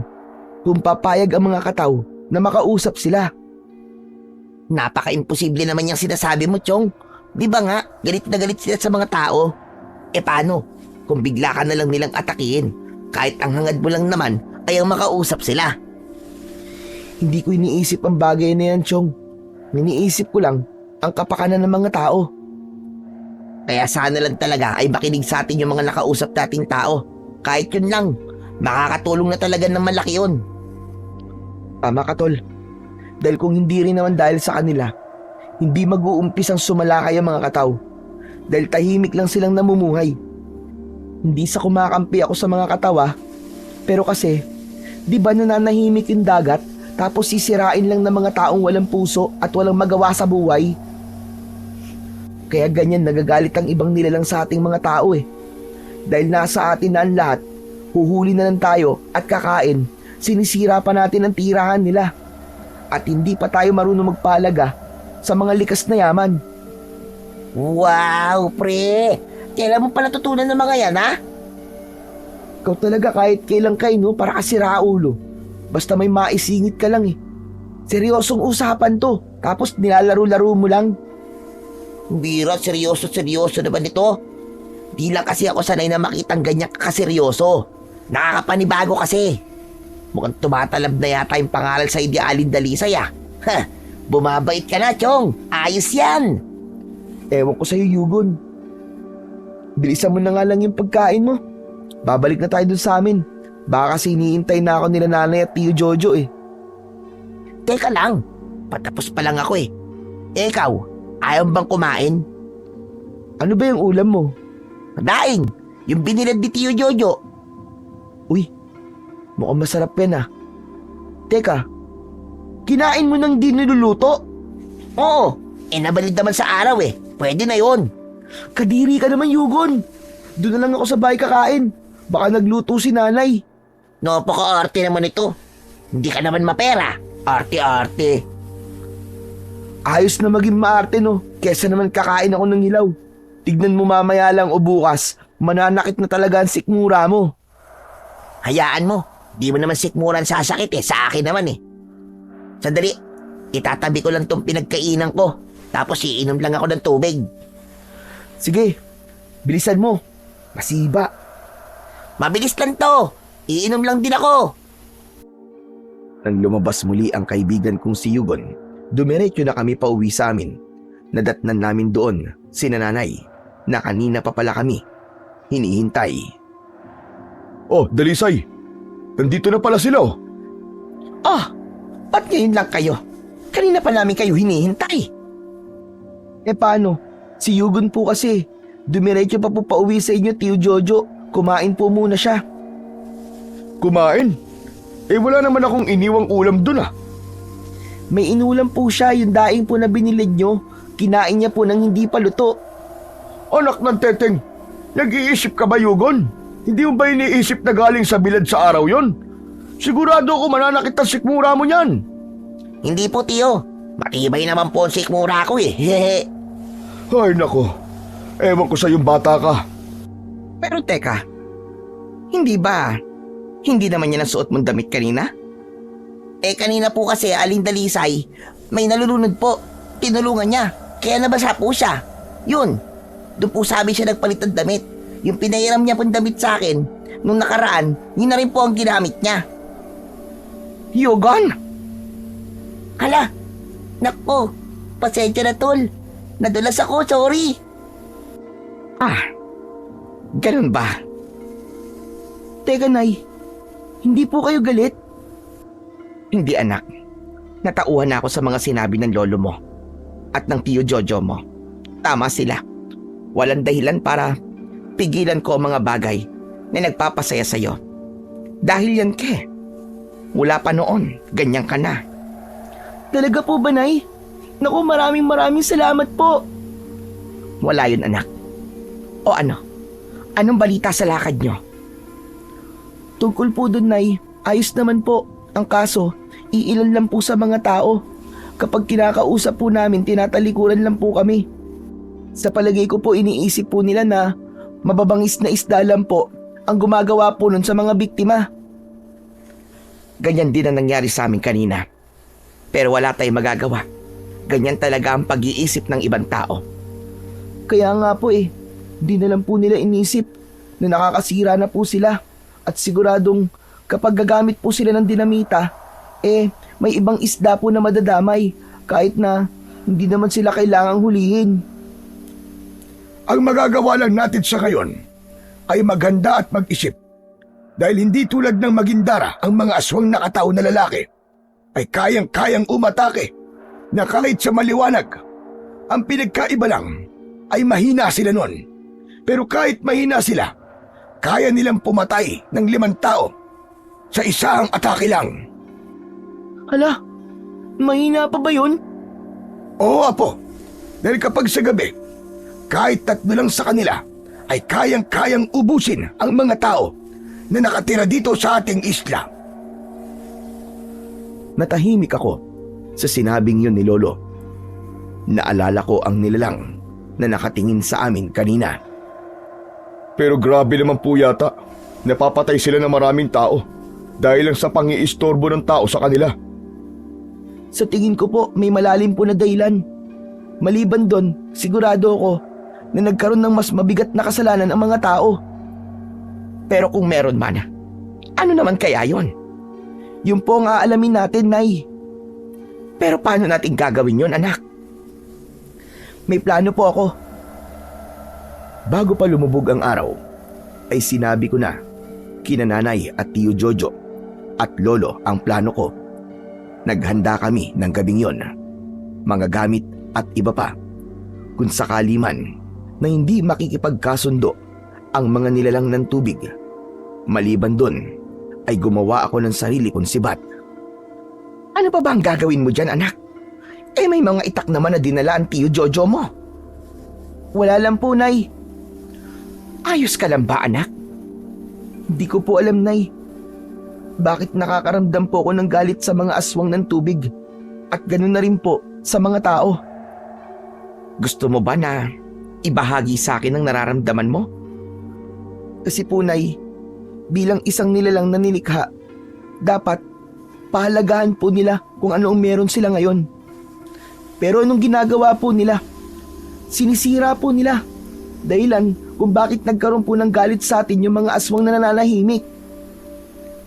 kung papayag ang mga kataw na makausap sila. Napaka-imposible naman yung sinasabi mo, Chong. Di ba nga, galit na galit sila sa mga tao? E paano kung bigla ka na lang nilang atakihin? Kahit ang hangad mo lang naman ay ang makausap sila. Hindi ko iniisip ang bagay na yan, Chong. Iniisip ko lang ang kapakanan ng mga tao. Kaya sana lang talaga ay makinig sa atin yung mga nakausap nating tao. Kahit yun lang, makakatulong na talaga ng malaki yun. Tama ka, Tol. Dahil kung hindi rin naman dahil sa kanila, hindi mag-uumpisang sumalakay ang mga kataw. Dahil tahimik lang silang namumuhay. Hindi sa kumakampi ako sa mga katawa, pero kasi, di ba nananahimik yung dagat tapos sisirain lang ng mga taong walang puso at walang magawa sa buhay? Kaya ganyan nagagalit ang ibang nilalang sa ating mga tao eh. Dahil nasa atin na ang lahat, huhuli na lang tayo at kakain, sinisira pa natin ang tirahan nila. At hindi pa tayo marunong magpalaga sa mga likas na yaman. Wow, pre! Kailan mo pa natutunan ng mga yan, ha? Ikaw talaga kahit kailang kayo, para kasira ulo. Basta may maisingit ka lang eh. Seryosong usapan to, tapos nilalaro-laro mo lang. Bira, seryoso na ba nito? Di lang kasi ako sanay na makitang ganyan kaseryoso. Nakakapanibago kasi. Mukhang tumatalab na yata yung pangaral sa idealin Dalisay ah. Ha, bumabait ka na, Chong. Ayos yan. Ewan ko sa'yo, Yugon. Bilisan mo na nga lang yung pagkain mo. Babalik na tayo dun sa amin. Baka kasi iniintay na ako nila nanay at Tio Jojo eh. Teka lang, patapos pa lang ako eh. Ikaw, ayaw bang kumain? Ano ba yung ulam mo? Daing, yung binilad ni Tio Jojo. Uy, mukhang masarap yan ah. Teka, kinain mo nang di niluluto? Oo, Nabalid naman sa araw eh. Pwede na yon. Kadiri ka naman, Yugon. Doon na lang ako sa bahay kakain. Baka nagluto si nanay. Napaka-arte naman ito. Hindi ka naman mapera. Arte-arte. Ayos na maging maarte, no? Kesa naman kakain ako ng hilaw. Tignan mo mamaya lang o bukas, mananakit na talaga ang sikmura mo. Hayaan mo. Di mo naman sikmuran sasakit eh. Sa akin naman eh. Sandali. Itatabi ko lang tong pinagkainan ko. Tapos iinom lang ako ng tubig. Sige, bilisan mo. Masiba. Mabilis lang to. Iinom lang din ako. Nang lumabas muli ang kaibigan kong si Yugon, dumiretso na kami pauwi sa amin. Nadatnan namin doon si nanay na kanina pa pala kami hinihintay. Oh, Dalisay. Nandito na pala sila oh. Ba't ngayon lang kayo? Kanina pa namin kayo hinihintay. Paano? Si Yugon po kasi. Dumiretso pa po pauwi sa inyo, Tio Jojo. Kumain po muna siya. Kumain? Wala naman akong iniwang ulam dun ah. May inulam po siya, yung daing po na binilid nyo. Kinain niya po nang hindi pa luto. Anak ng teteng, nag-iisip ka ba, Yugon? Hindi mo ba iniisip na galing sa bilad sa araw yon? Sigurado ako mananakit ang sikmura mo niyan. Hindi po, Tio. Matibay naman po ang sikmura ko eh. Hehe. Ay nako, ewan ko sa yung bata ka. Pero teka, hindi naman yan ang suot mong damit kanina? Kanina po kasi Aling Dalisay, may nalulunod po. Tinulungan niya. Kaya nabasa po siya. Yun. Doon po sabi siya nagpalit ng damit. Yung pinahiram niya pong damit sa akin, nung nakaraan, yun na rin po ang ginamit niya. Yugon! Hala! Nako! Pasensya na tol. Nadulas ako, sorry. Ganun ba? Teka, Nay. Hindi po kayo galit? Hindi anak. Natauhan na ako sa mga sinabi ng lolo mo at ng Tio Jojo mo. Tama sila. Walang dahilan para pigilan ko ang mga bagay na nagpapasaya sa'yo. Dahil yan mula pa noon, ganyan ka na. Talaga po ba, Nay? Naku, maraming salamat po. Wala yun anak. O ano? Anong balita sa lakad nyo? Tungkol po dun, Nay, ayos naman po. Ang kaso, iilan lang po sa mga tao. Kapag kinakausap po namin, tinatalikuran lang po kami. Sa palagay ko po, iniisip po nila na mababangis na isda lang po ang gumagawa po nun sa mga biktima. Ganyan din ang nangyari sa amin kanina. Pero wala tayong magagawa. Ganyan talaga ang pag-iisip ng ibang tao. Kaya nga po di na lang po nila inisip na nakakasira na po sila. At siguradong kapag gagamit po sila ng dinamita, may ibang isda po na madadamay kahit na hindi naman sila kailangang hulihin. Ang magagawa lang natin sa ngayon ay maghanda at mag-isip. Dahil hindi tulad ng Magindara, ang mga aswang nakatao na lalaki ay kayang-kayang umatake na kahit sa maliwanag. Ang pinagkaiba lang ay mahina sila nun. Pero kahit mahina sila, kaya nilang pumatay ng 5 tao sa isang atake lang. Hala, mahina pa ba yun? Oo, Apo. Dahil kapag sa gabi, kahit 3 lang sa kanila ay kayang-kayang ubusin ang mga tao na nakatira dito sa ating isla. Natahimik ako sa sinabing yun ni Lolo. Naalala ko ang nilalang na nakatingin sa amin kanina. Pero grabe naman po yata. Napapatay sila ng maraming tao dahil lang sa pangiistorbo ng tao sa kanila. Sa tingin ko po, may malalim po na dahilan. Maliban doon, sigurado ako na nagkaroon ng mas mabigat na kasalanan ang mga tao. Pero kung meron man, ano naman kaya yon? Yung po ang aalamin natin, Nay. Pero paano natin gagawin yon, anak? May plano po ako. Bago pa lumubog ang araw, ay sinabi ko na kina nanay at Tio Jojo at Lolo ang plano ko. Naghanda kami ng gabing yon, mga gamit at iba pa. Kung sakali man na hindi makikipagkasundo ang mga nilalang ng tubig, maliban dun ay gumawa ako ng sarili kong sibat. Ano pa ba ang gagawin mo dyan, anak? Eh may mga itak naman na dinala ang Tiyo Jojo mo. Wala lang po, Nay. Ayos ka lang ba, anak? Hindi ko po alam, Nay. Bakit nakakaramdam po ako ng galit sa mga aswang ng tubig? At ganun na rin po sa mga tao. Gusto mo ba na ibahagi sa akin ang nararamdaman mo? Kasi po, Nay, bilang isang nilalang na nilikha, dapat pahalagahan po nila kung ano ang meron sila ngayon. Pero anong ginagawa po nila? Sinisira po nila. Dahilan kung bakit nagkaroon po ng galit sa atin yung mga aswang na nananahimik.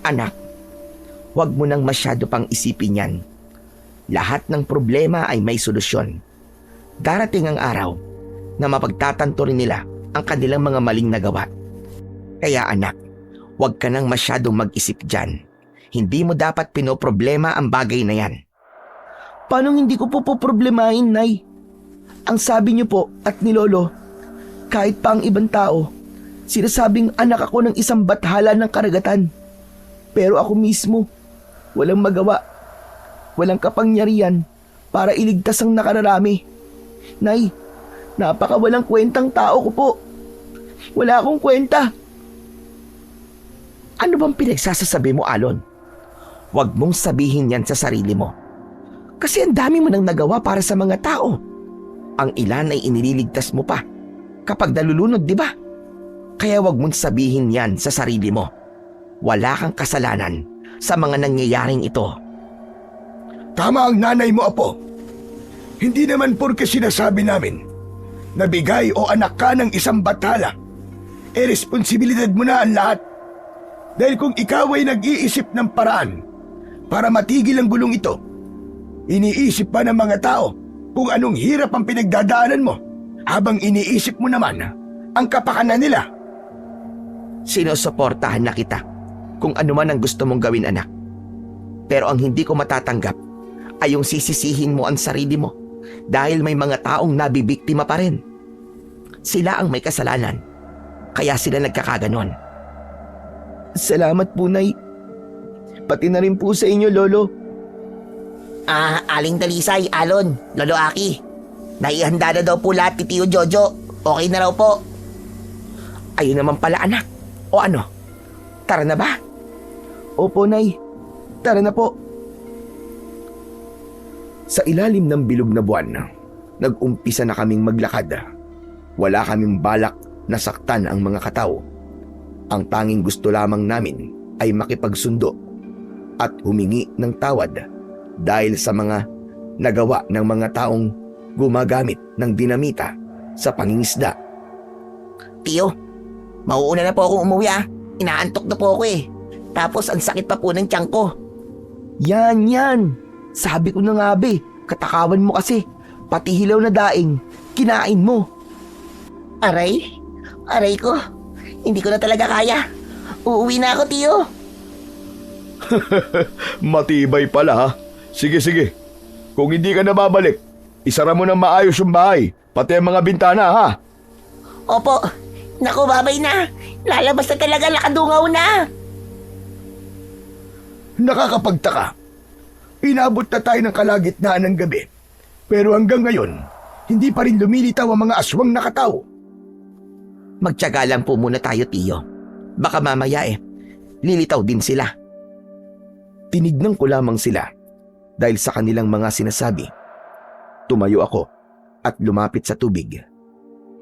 Anak, huwag mo nang masyado pang isipin yan. Lahat ng problema ay may solusyon. Darating ang araw na mapagtatanto rin nila ang kanilang mga maling nagawa. Kaya anak, huwag ka nang masyadong mag-isip dyan. Hindi mo dapat pinoproblema ang bagay na yan. Paano hindi ko po problemahin, Nay? Ang sabi niyo po at ni Lolo, kahit pa ang ibang tao, sinasabing anak ako ng isang bathala ng karagatan. Pero ako mismo, walang magawa, walang kapangyarihan para iligtas ang nakararami. Nay, napakawalang kwentang tao ko po. Wala akong kwenta. Ano bang pinagsasasabi mo, Alon? Huwag mong sabihin yan sa sarili mo. Kasi ang dami mo nang nagawa para sa mga tao. Ang ilan ay inililigtas mo pa kapag nalulunod, di ba? Kaya huwag mong sabihin yan sa sarili mo. Wala kang kasalanan sa mga nangyayaring ito. Tama ang nanay mo, Apo. Hindi naman porke sinasabi namin na bigay o anak ka ng isang bathala, responsibilidad mo na ang lahat. Dahil kung ikaw ay nag-iisip ng paraan para matigil ang gulong ito, iniisip pa ng mga tao kung anong hirap ang pinagdadaanan mo habang iniisip mo naman ang kapakanan nila. Sinusuportahan na kita kung ano man ang gusto mong gawin, anak. Pero ang hindi ko matatanggap ay yung sisisihin mo ang sarili mo dahil may mga taong nabibiktima pa rin. Sila ang may kasalanan, kaya sila nagkakaganon. Salamat po, Nay. Pati na rin po sa inyo, Lolo. Aling Dalisay, Alon, Lolo Aki. Naihanda na daw po lahat ni Tiyo Jojo. Okay na raw po. Ayun naman pala, anak. O ano? Tara na ba? Opo, Nay. Tara na po. Sa ilalim ng bilog na buwan, nag-umpisa na kaming maglakad. Wala kaming balak na saktan ang mga katao. Ang tanging gusto lamang namin ay makipagsundo at humingi ng tawad dahil sa mga nagawa ng mga taong gumagamit ng dinamita sa pangingisda. Tiyo, mauuna na po akong umuwi Inaantok na po ako Tapos ang sakit pa po ng tiyan ko. Yan. Sabi ko na nga, be. Katakawan mo kasi. Pati hilaw na daing, kinain mo. Aray ko. Hindi ko na talaga kaya. Uuwi na ako, Tiyo. Matibay pala ha. Sige. Kung hindi ka na babalik, isara mo ng maayos yung bahay, pati ang mga bintana ha. Opo. Naku, babay na. Lalabas na talaga, nakadungaw na. Nakakapagtaka. Inabot na tayo ng kalagitnaan ng gabi. Pero hanggang ngayon, hindi pa rin lumilitaw ang mga aswang nakatao. Magtiyaga lang po muna tayo, Tiyo. Baka mamaya lilitaw din sila. Tinignan ko lamang sila dahil sa kanilang mga sinasabi. Tumayo ako at lumapit sa tubig.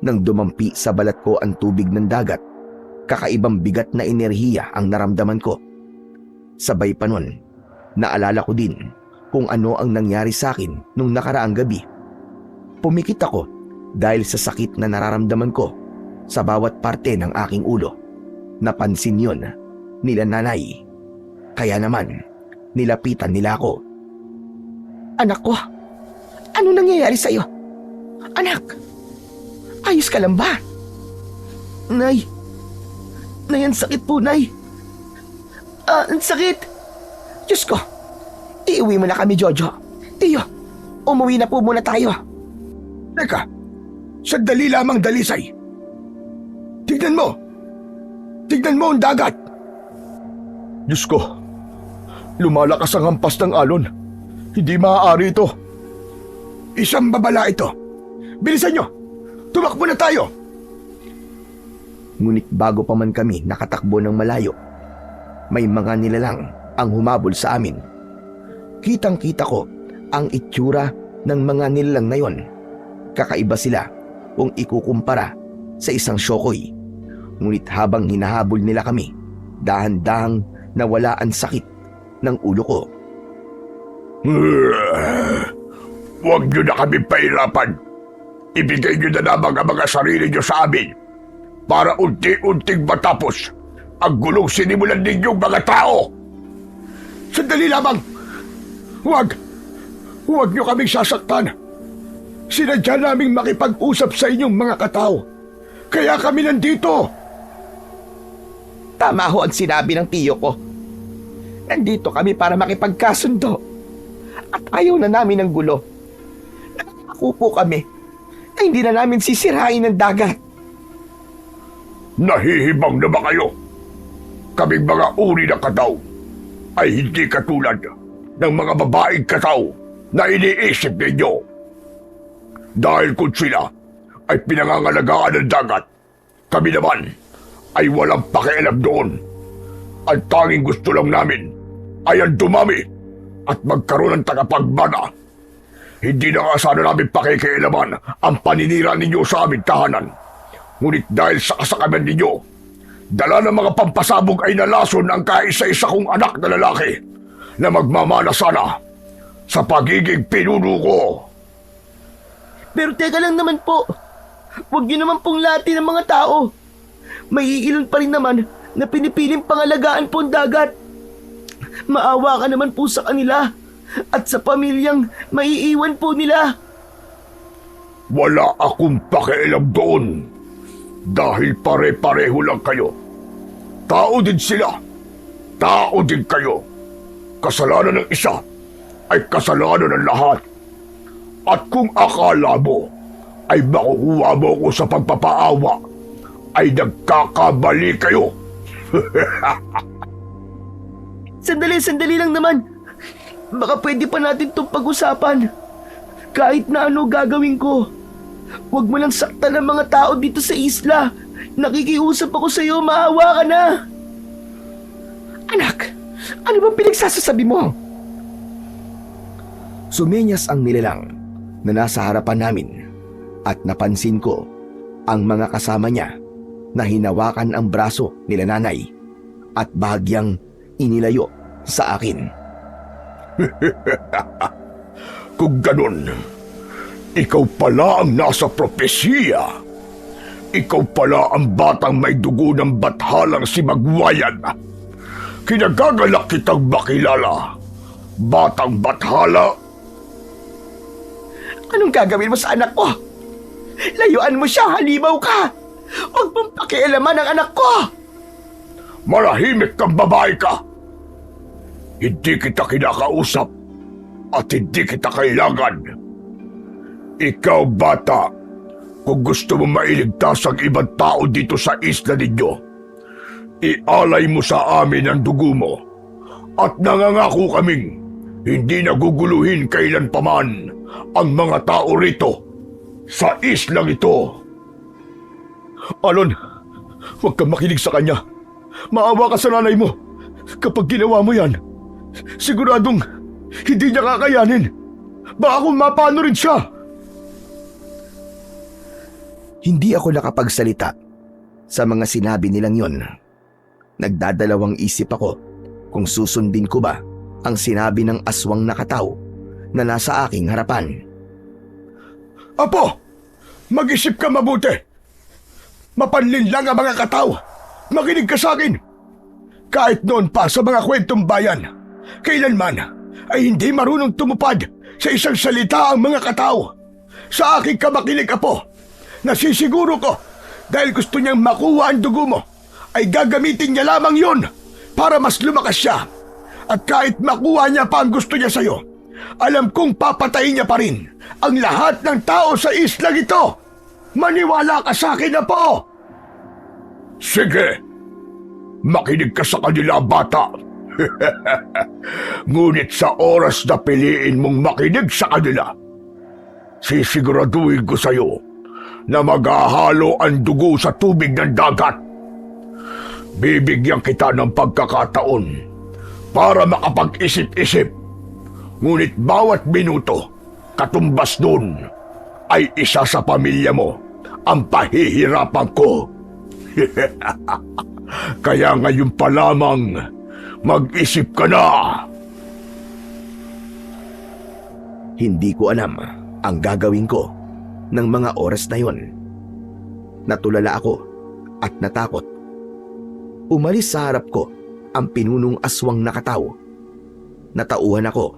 Nang dumampi sa balat ko ang tubig ng dagat, kakaibang bigat na enerhiya ang naramdaman ko. Sabay pa nun, naalala ko din kung ano ang nangyari sa akin nung nakaraang gabi. Pumikit ako dahil sa sakit na nararamdaman ko sa bawat parte ng aking ulo. Napansin yon nila nanay. Kaya naman, nilapitan nila ako. Anak ko, ano nangyayari sa'yo? Anak, ayos ka lang ba? Nay, ang sakit po, Nay. Ang sakit. Diyos ko, iuwi mo na kami, Jojo. Tiyo, umuwi na po muna tayo. Teka, sandali lamang, Dalisay. Tignan mo ang dagat. Diyos ko, lumalakas ang hampas ng alon. Hindi maaari ito. Isang babala ito. Bilisan nyo! Tumakbo na tayo! Ngunit bago pa man kami nakatakbo ng malayo, may mga nilalang ang humabol sa amin. Kitang-kita ko ang itsura ng mga nilalang na yon. Kakaiba sila kung ikukumpara sa isang syokoy. Ngunit habang hinahabol nila kami, dahan-dahang nawala ang sakit ng ulo ko. Huwag nyo na kami pahirapan. Ibigay nyo na lamang ang mga sarili nyo sa amin para unti-unting matapos ang gulong sinimulan ninyong mga tao. Sandali lamang. Huwag nyo kaming sasaktan. Sinadya naming makipag-usap sa inyong mga katao. Kaya kami nandito. Tama ho ang sinabi ng tiyo ko. Nandito kami para makipagkasundo. At ayaw na namin ng gulo. Ako po kami na hindi na namin sisirain ng dagat. Nahihibang na ba kayo? Kaming mga uri ng kataw ay hindi katulad ng mga babaeng kataw na iniisip ninyo. Dahil kung sila ay pinangangalagaan ng dagat, kami naman ay walang pakialam doon. Ang tanging gusto lang namin ay ang dumami at magkaroon ng tagapagmana. Hindi na nga sana namin pakikialaman ang paninira ninyo sa aming tahanan. Ngunit dahil sa kasakaman ninyo, dala ng mga pampasabog ay nalason ang kaisa-isa kong anak na lalaki na magmamana sana sa pagiging pinuno ko. Pero teka lang naman po. Huwag niyo naman pong latin ng mga tao. May iilan pa rin naman na pinipiling pangalagaan po ang dagat. Maawa ka naman po sa kanila at sa pamilyang maiiwan po nila. Wala akong pakialam doon dahil pare-pareho lang kayo. Tao din sila. Tao din kayo. Kasalanan ng isa ay kasalanan ng lahat. At kung akala mo ay makukuha mo ko sa pagpapaawa, ay nagkakamali kayo. Sandali lang naman. Baka pwede pa natin itong pag-usapan. Kahit na ano gagawin ko. Huwag mo lang saktan ang mga tao dito sa isla. Nakikiusap ako sa iyo, maawa ka na. Anak, ano bang pinagsasasabi mo? Sumenyas ang nilalang na nasa harapan namin at napansin ko ang mga kasama niya na hinawakan ang braso nila nanay at bahagyang inilayo sa akin. Kung ganun, ikaw pala ang nasa propesiya. Ikaw pala ang batang may dugo ng bathalang si Magwayan. Kinagagalak kitang makilala. Batang bathala. Anong gagawin mo sa anak ko? Layuan mo siya, halimaw ka! Huwag mong pakialaman ang anak ko! Marahimik kang babae ka. Hindi kita kinakausap at hindi kita kailangan. Ikaw, bata, kung gusto mo mailigtas ang ibang tao dito sa isla ninyo, ialay mo sa amin ang dugo mo at nangangako kaming hindi naguguluhin kailanpaman ang mga tao rito sa islang ito. Alon, huwag kang makinig sa kanya. Maawa ka sa nanay mo. Kapag ginawa mo yan, siguradong hindi niya kakayanin. Baka kung mapano rin siya. Hindi ako nakapagsalita sa mga sinabi nilang yon. Nagdadalawang isip ako kung susundin ko ba ang sinabi ng aswang na kataw na nasa aking harapan. Apo, mag-isip ka mabuti. Mapanlin lang ang mga kataw. Makinig ka sa akin. Kahit noon pa sa mga kwentong bayan, kailanman ay hindi marunong tumupad sa isang salita ang mga kataw. Sa aking kamakinig, apo, nasisiguro ko dahil gusto niyang makuha ang dugo mo, ay gagamitin niya lamang yon para mas lumakas siya. At kahit makuha niya pa ang gusto niya sa'yo, alam kong papatayin niya pa rin ang lahat ng tao sa islang ito. Maniwala ka sa akin, apo. Sige, makinig ka sa kanila, bata. Ngunit sa oras na piliin mong makinig sa kanila, sisiguraduhin ko sa'yo na maghahalo ang dugo sa tubig ng dagat. Bibigyan kita ng pagkakataon para makapag-isip-isip. Ngunit bawat minuto, katumbas dun, ay isa sa pamilya mo ang pahihirapan ko. Kaya ngayon pa lamang, mag-isip ka na. Hindi ko alam ang gagawin ko ng mga oras na yon. Natulala ako at natakot. Umalis sa harap ko ang pinunong aswang nakataw. Natauhan ako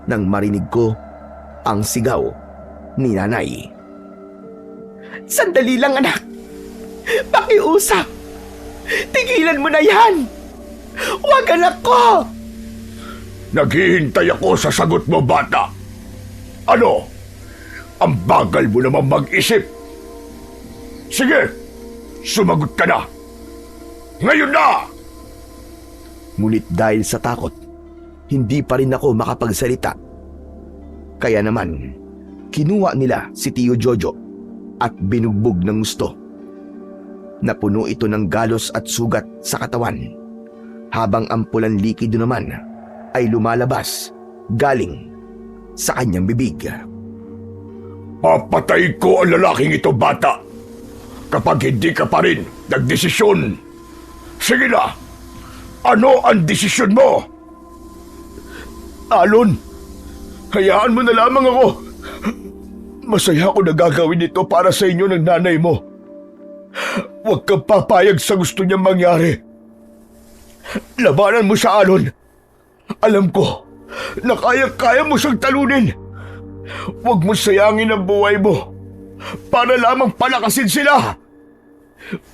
nang marinig ko ang sigaw ni nanay. Sandali lang, anak. Pakiusap. Tigilan mo na yan. Huwag, anak ko. Naghihintay ako sa sagot mo, bata. Ano? Ang bagal mo naman mag-isip. Sige, sumagot ka na. Ngayon na! Ngunit dahil sa takot, hindi pa rin ako makapagsalita. Kaya naman, kinuha nila si Tio Jojo at binugbog ng gusto. Napuno ito ng galos at sugat sa katawan, habang ang pulang likido naman ay lumalabas galing sa kanyang bibig. Papatay ko ang lalaking ito, bata. Kapag hindi ka pa rin nagdesisyon. Sige na! Ano ang desisyon mo? Alon, hayaan mo na lamang ako. Masaya ako na gagawin ito para sa inyo ng nanay mo. Huwag kang papayag sa gusto niyang mangyari. Labanan mo siya, Alon. Alam ko na kaya-kaya mo siyang talunin. Huwag mo sayangin ang buhay mo para lamang palakasin sila.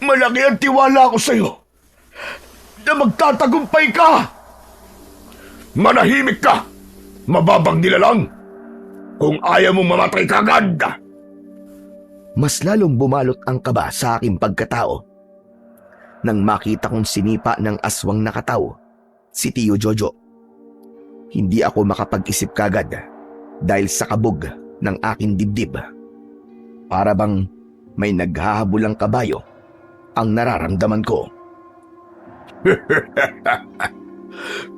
Malaki ang tiwala ko sa'yo na magtatagumpay ka. Manahimik ka! Mababang nilalang! Kung ayaw mong mamatay ka agad! Mas lalong bumalot ang kaba sa aking pagkatao nang makita kong sinipa ng aswang nakataw si Tio Jojo. Hindi ako makapag-isip kagad dahil sa kabog ng aking dibdib. Para bang may naghahabulang kabayo ang nararamdaman ko.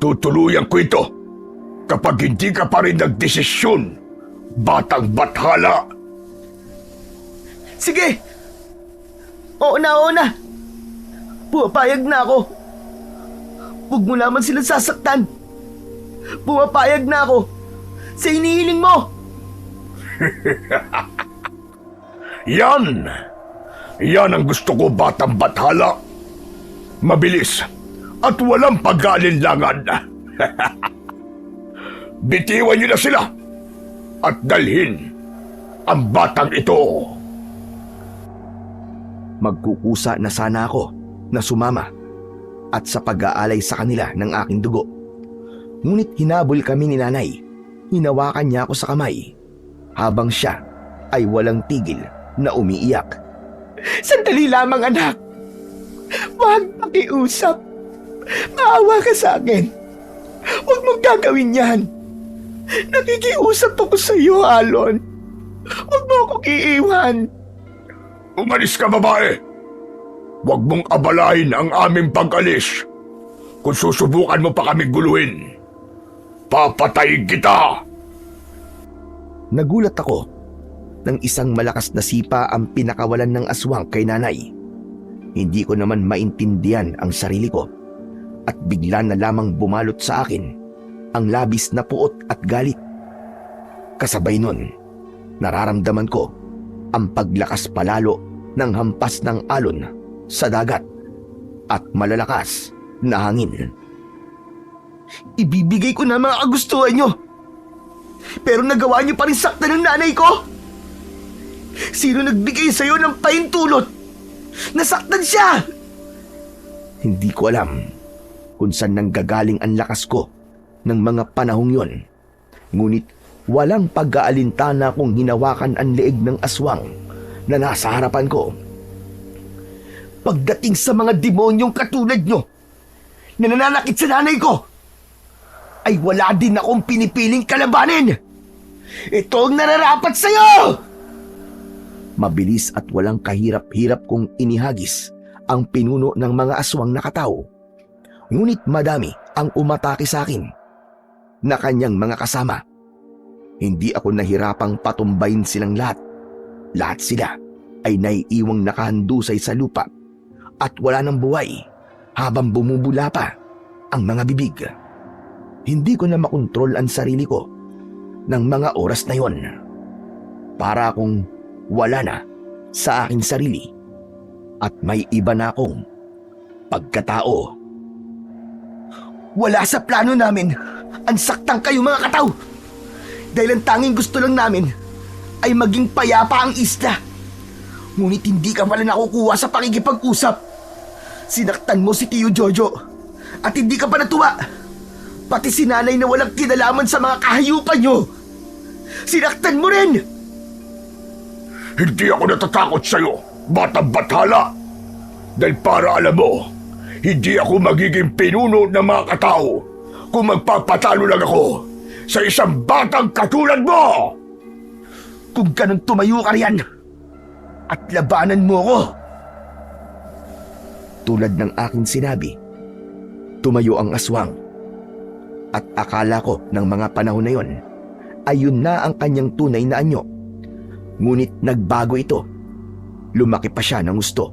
Tutuluyan ko ito kapag hindi ka pa rin nagdesisyon, batang bathala! Sige! Oo na! Pumapayag na ako. Huwag mo naman silang sasaktan. Pumapayag na ako sa inihiling mo. Yan! Yan ang gusto ko, batang bathala. Mabilis at walang pag-aalinlangan. Bitiwan niyo na sila at dalhin ang batang ito. Magkukusa na sana ako na sumama at sa pag-aalay sa kanila ng aking dugo. Ngunit hinabol kami ni nanay. Hinawakan niya ako sa kamay habang siya ay walang tigil na umiiyak. Sandali lamang, anak. Huwag pakiusap. Maawa ka sa akin. Huwag mong gagawin yan. Nakikiusap ako sa iyo, Alon. Huwag mo akong iiwan. Umalis ka, babae! Huwag mong abalahin ang aming pag-alis. Kung susubukan mo pa kami guluhin, papatayin kita! Nagulat ako nang isang malakas na sipa ang pinakawalan ng aswang kay nanay. Hindi ko naman maintindihan ang sarili ko at bigla na lamang bumalot sa akin ang labis na puot at galit. Kasabay nun, nararamdaman ko ang paglakas palalo ng hampas ng alon sa dagat at malalakas na hangin. Ibibigay ko na mga kagustuhan nyo. Pero nagawa nyo pa rin saktan ng nanay ko. Sino nagbigay sa'yo ng pahintulot? Nasaktan siya! Hindi ko alam kung saan nanggagaling ang lakas ko ng mga panahong yon. Ngunit walang pag-aalintana kung hinawakan ang leeg ng aswang na nasa harapan ko. Pagdating sa mga demonyong katulad nyo na nananakit sa nanay ko, ay wala din akong pinipiling kalabanin. Ito ang nararapat sa'yo! Mabilis at walang kahirap-hirap kong inihagis ang pinuno ng mga aswang nakatao. Ngunit madami ang umatake sa akin na kanyang mga kasama. Hindi ako nahirapang patumbayin silang lahat. Lahat sila ay naiiwang nakahandusay sa lupa at wala ng buhay habang bumubula pa ang mga bibig. Hindi ko na makontrol ang sarili ko ng mga oras na yon. Para akong wala na sa aking sarili at may iba na akong pagkatao. Wala sa plano namin ang saktang kayo mga kataw. Dahil ang tanging gusto lang namin ay maging payapa ang isla. Ngunit hindi ka pala nakukuha sa pakikipag-usap. Sinaktan mo si Tio Jojo at hindi ka pa natuwa. Pati si nanay na walang kinalaman sa mga kahayupan nyo. Sinaktan mo rin! Hindi ako natatakot sa'yo, batang bathala. Dahil para alam mo, hindi ako magiging pinuno ng mga katao kung magpapatalo lang ako sa isang batang katulad mo! Kung ganun tumayo ka riyan at labanan mo ko. Tulad ng aking sinabi, tumayo ang aswang. At akala ko ng mga panahon na yon ay yun na ang kanyang tunay na anyo. Ngunit nagbago ito. Lumaki pa siya ng gusto.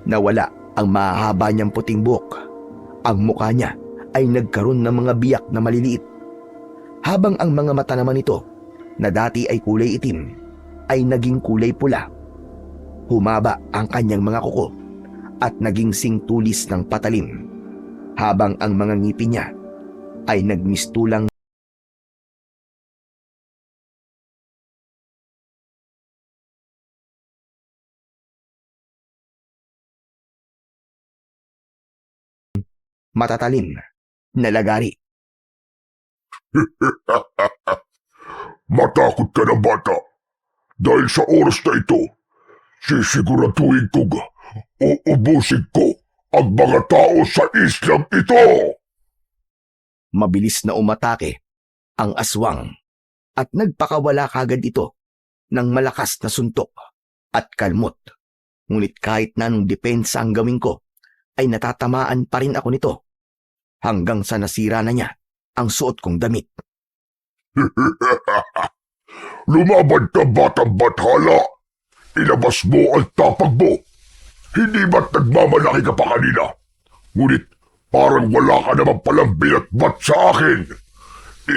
Nawala ang mahahaba niyang puting buhok. Ang mukha niya ay nagkaroon ng mga biyak na maliliit. Habang ang mga mata naman ito, na dati ay kulay itim, ay naging kulay pula. Humaba ang kanyang mga kuko at naging singtulis ng patalim. Habang ang mga ngipin niya ay nagmistulang matatalim na lagari. Matakot ka na bata. Dahil sa oras na ito, sisiguraduhin kong uubusin ko ang mga tao sa islang ito. Mabilis na umatake ang aswang at nagpakawala kagad ito ng malakas na suntok at kalmot. Ngunit kahit na anong depensa ang gawin ko, ay natatamaan pa rin ako nito hanggang sa nasira na niya ang suot kong damit. Lumaban ka batang bathala. Ilabas mo ang tapag mo. Hindi ba't nagmamalaki ka pa kanina? Ngunit parang wala ka naman palang binatbat sa akin.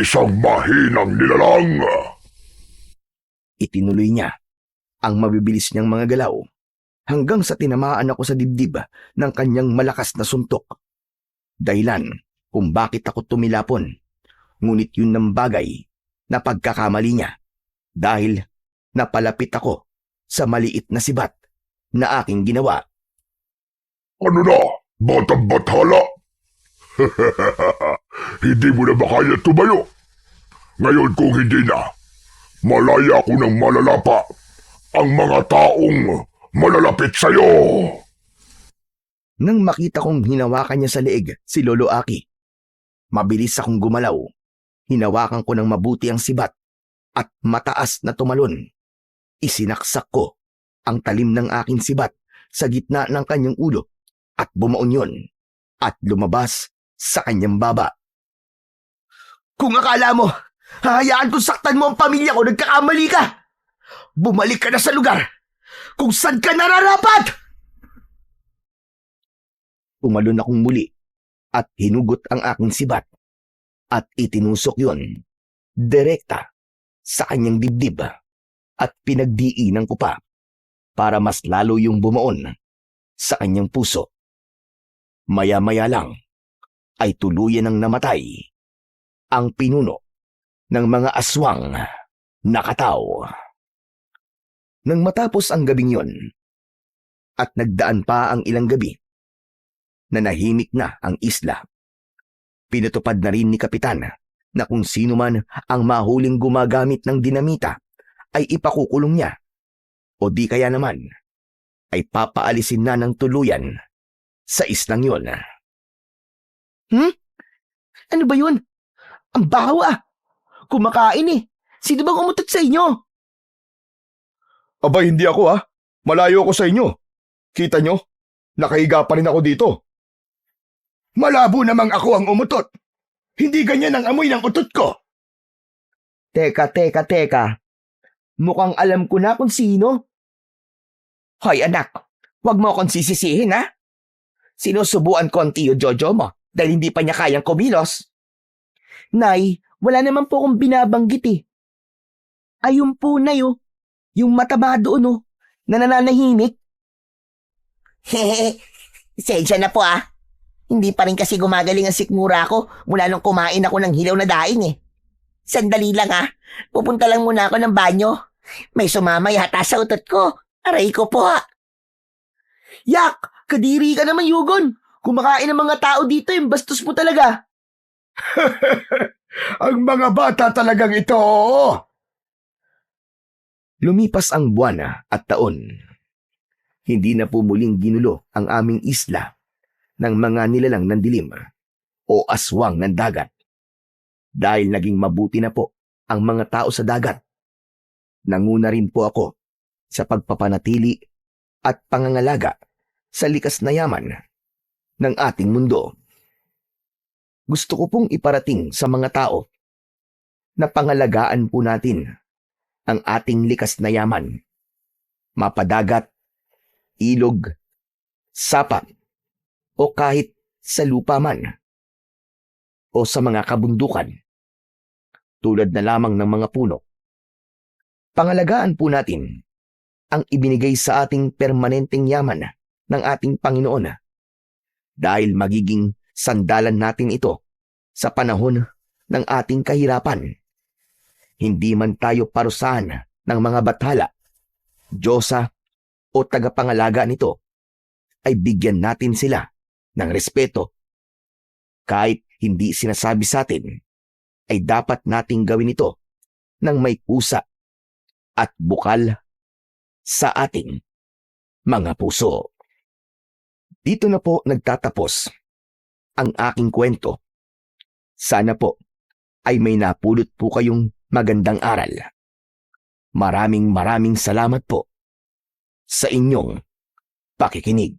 Isang mahinang nilalang. Itinuloy niya ang mabibilis niyang mga galaw hanggang sa tinamaan ako sa dibdib ng kanyang malakas na suntok. Dahilan kung bakit ako tumilapon. Ngunit yun ng bagay na pagkakamali niya dahil napalapit ako sa maliit na sibat na aking ginawa. Ano na, batang bathala? Hindi mo na ba kaya tumayo? Ngayon kung hindi na, malaya ko ng malalapa ang mga taong malalapit sa'yo. Nang makita kong hinawakan niya sa leeg si Lolo Aki, mabilis akong gumalaw. Hinawakan ko ng mabuti ang sibat at mataas na tumalon. Isinaksak ko ang talim ng aking sibat sa gitna ng kanyang ulo at bumaon yun at lumabas sa kanyang baba. Kung akala mo, hahayaan kong saktan mo ang pamilya ko, nagkakamali ka! Bumalik ka na sa lugar kung saan ka nararapat! Tumalon akong muli at hinugot ang aking sibat at itinusok yon direkta sa kanyang dibdib at pinagdiinan ko pa para mas lalo yung bumaon sa kanyang puso. Maya-maya lang ay tuluyan ng namatay ang pinuno ng mga aswang nakataw. Nang matapos ang gabing yon at nagdaan pa ang ilang gabi na nahimik na ang isla, pinatupad na rin ni Kapitan na kung sino man ang mahuling gumagamit ng dinamita ay ipakukulong niya o di kaya naman ay papaalisin na ng tuluyan sa islang yon. Ano ba yun? Ang baho ah! Kumakain eh! Sino bang umutot sa inyo? Aba, hindi ako ha. Malayo ako sa inyo. Kita nyo? Nakahiga pa rin ako dito. Malabo namang ako ang umutot. Hindi ganyan ang amoy ng utot ko. Teka. Mukhang alam ko na kung sino. Hoy anak, huwag mo akong sisisihin ha. Sinusubuan ko ang Tiyo Jojo mo dahil hindi pa niya kayang kumilos. Nay, wala naman po akong binabanggit eh. Ayun po, Nay, oh. Yung mataba doon, oh, na nananahimik. Hehe, sensya na po ah. Hindi pa rin kasi gumagaling ang sikmura ko mula nung kumain ako ng hilaw na daing eh. Sandali lang ah, pupunta lang muna ako ng banyo. May sumamay hata sa utot ko. Aray ko po ah. Yak! Kadiri ka naman, Yugon! Kumakain ng mga tao dito, yung bastos mo talaga. Ang mga bata talagang ito, oo. Lumipas ang buwan at taon. Hindi na po muling ginulo ang aming isla ng mga nilalang ng dilim o aswang ng dagat. Dahil naging mabuti na po ang mga tao sa dagat. Nanguna rin po ako sa pagpapanatili at pangangalaga sa likas na yaman ng ating mundo. Gusto ko pong iparating sa mga tao na pangalagaan po natin ang ating likas na yaman, mapadagat, ilog, sapa, o kahit sa lupa man, o sa mga kabundukan, tulad na lamang ng mga puno. Pangalagaan po natin ang ibinigay sa ating permanenteng yaman ng ating Panginoon dahil magiging sandalan natin ito sa panahon ng ating kahirapan. Hindi man tayo parusahan ng mga bathala, Diyosa o tagapangalaga nito, ay bigyan natin sila ng respeto. Kahit hindi sinasabi sa atin, ay dapat nating gawin ito ng may pusa at bukal sa ating mga puso. Dito na po nagtatapos ang aking kwento. Sana po ay may napulot po kayong magandang aral. Maraming salamat po sa inyong pakikinig.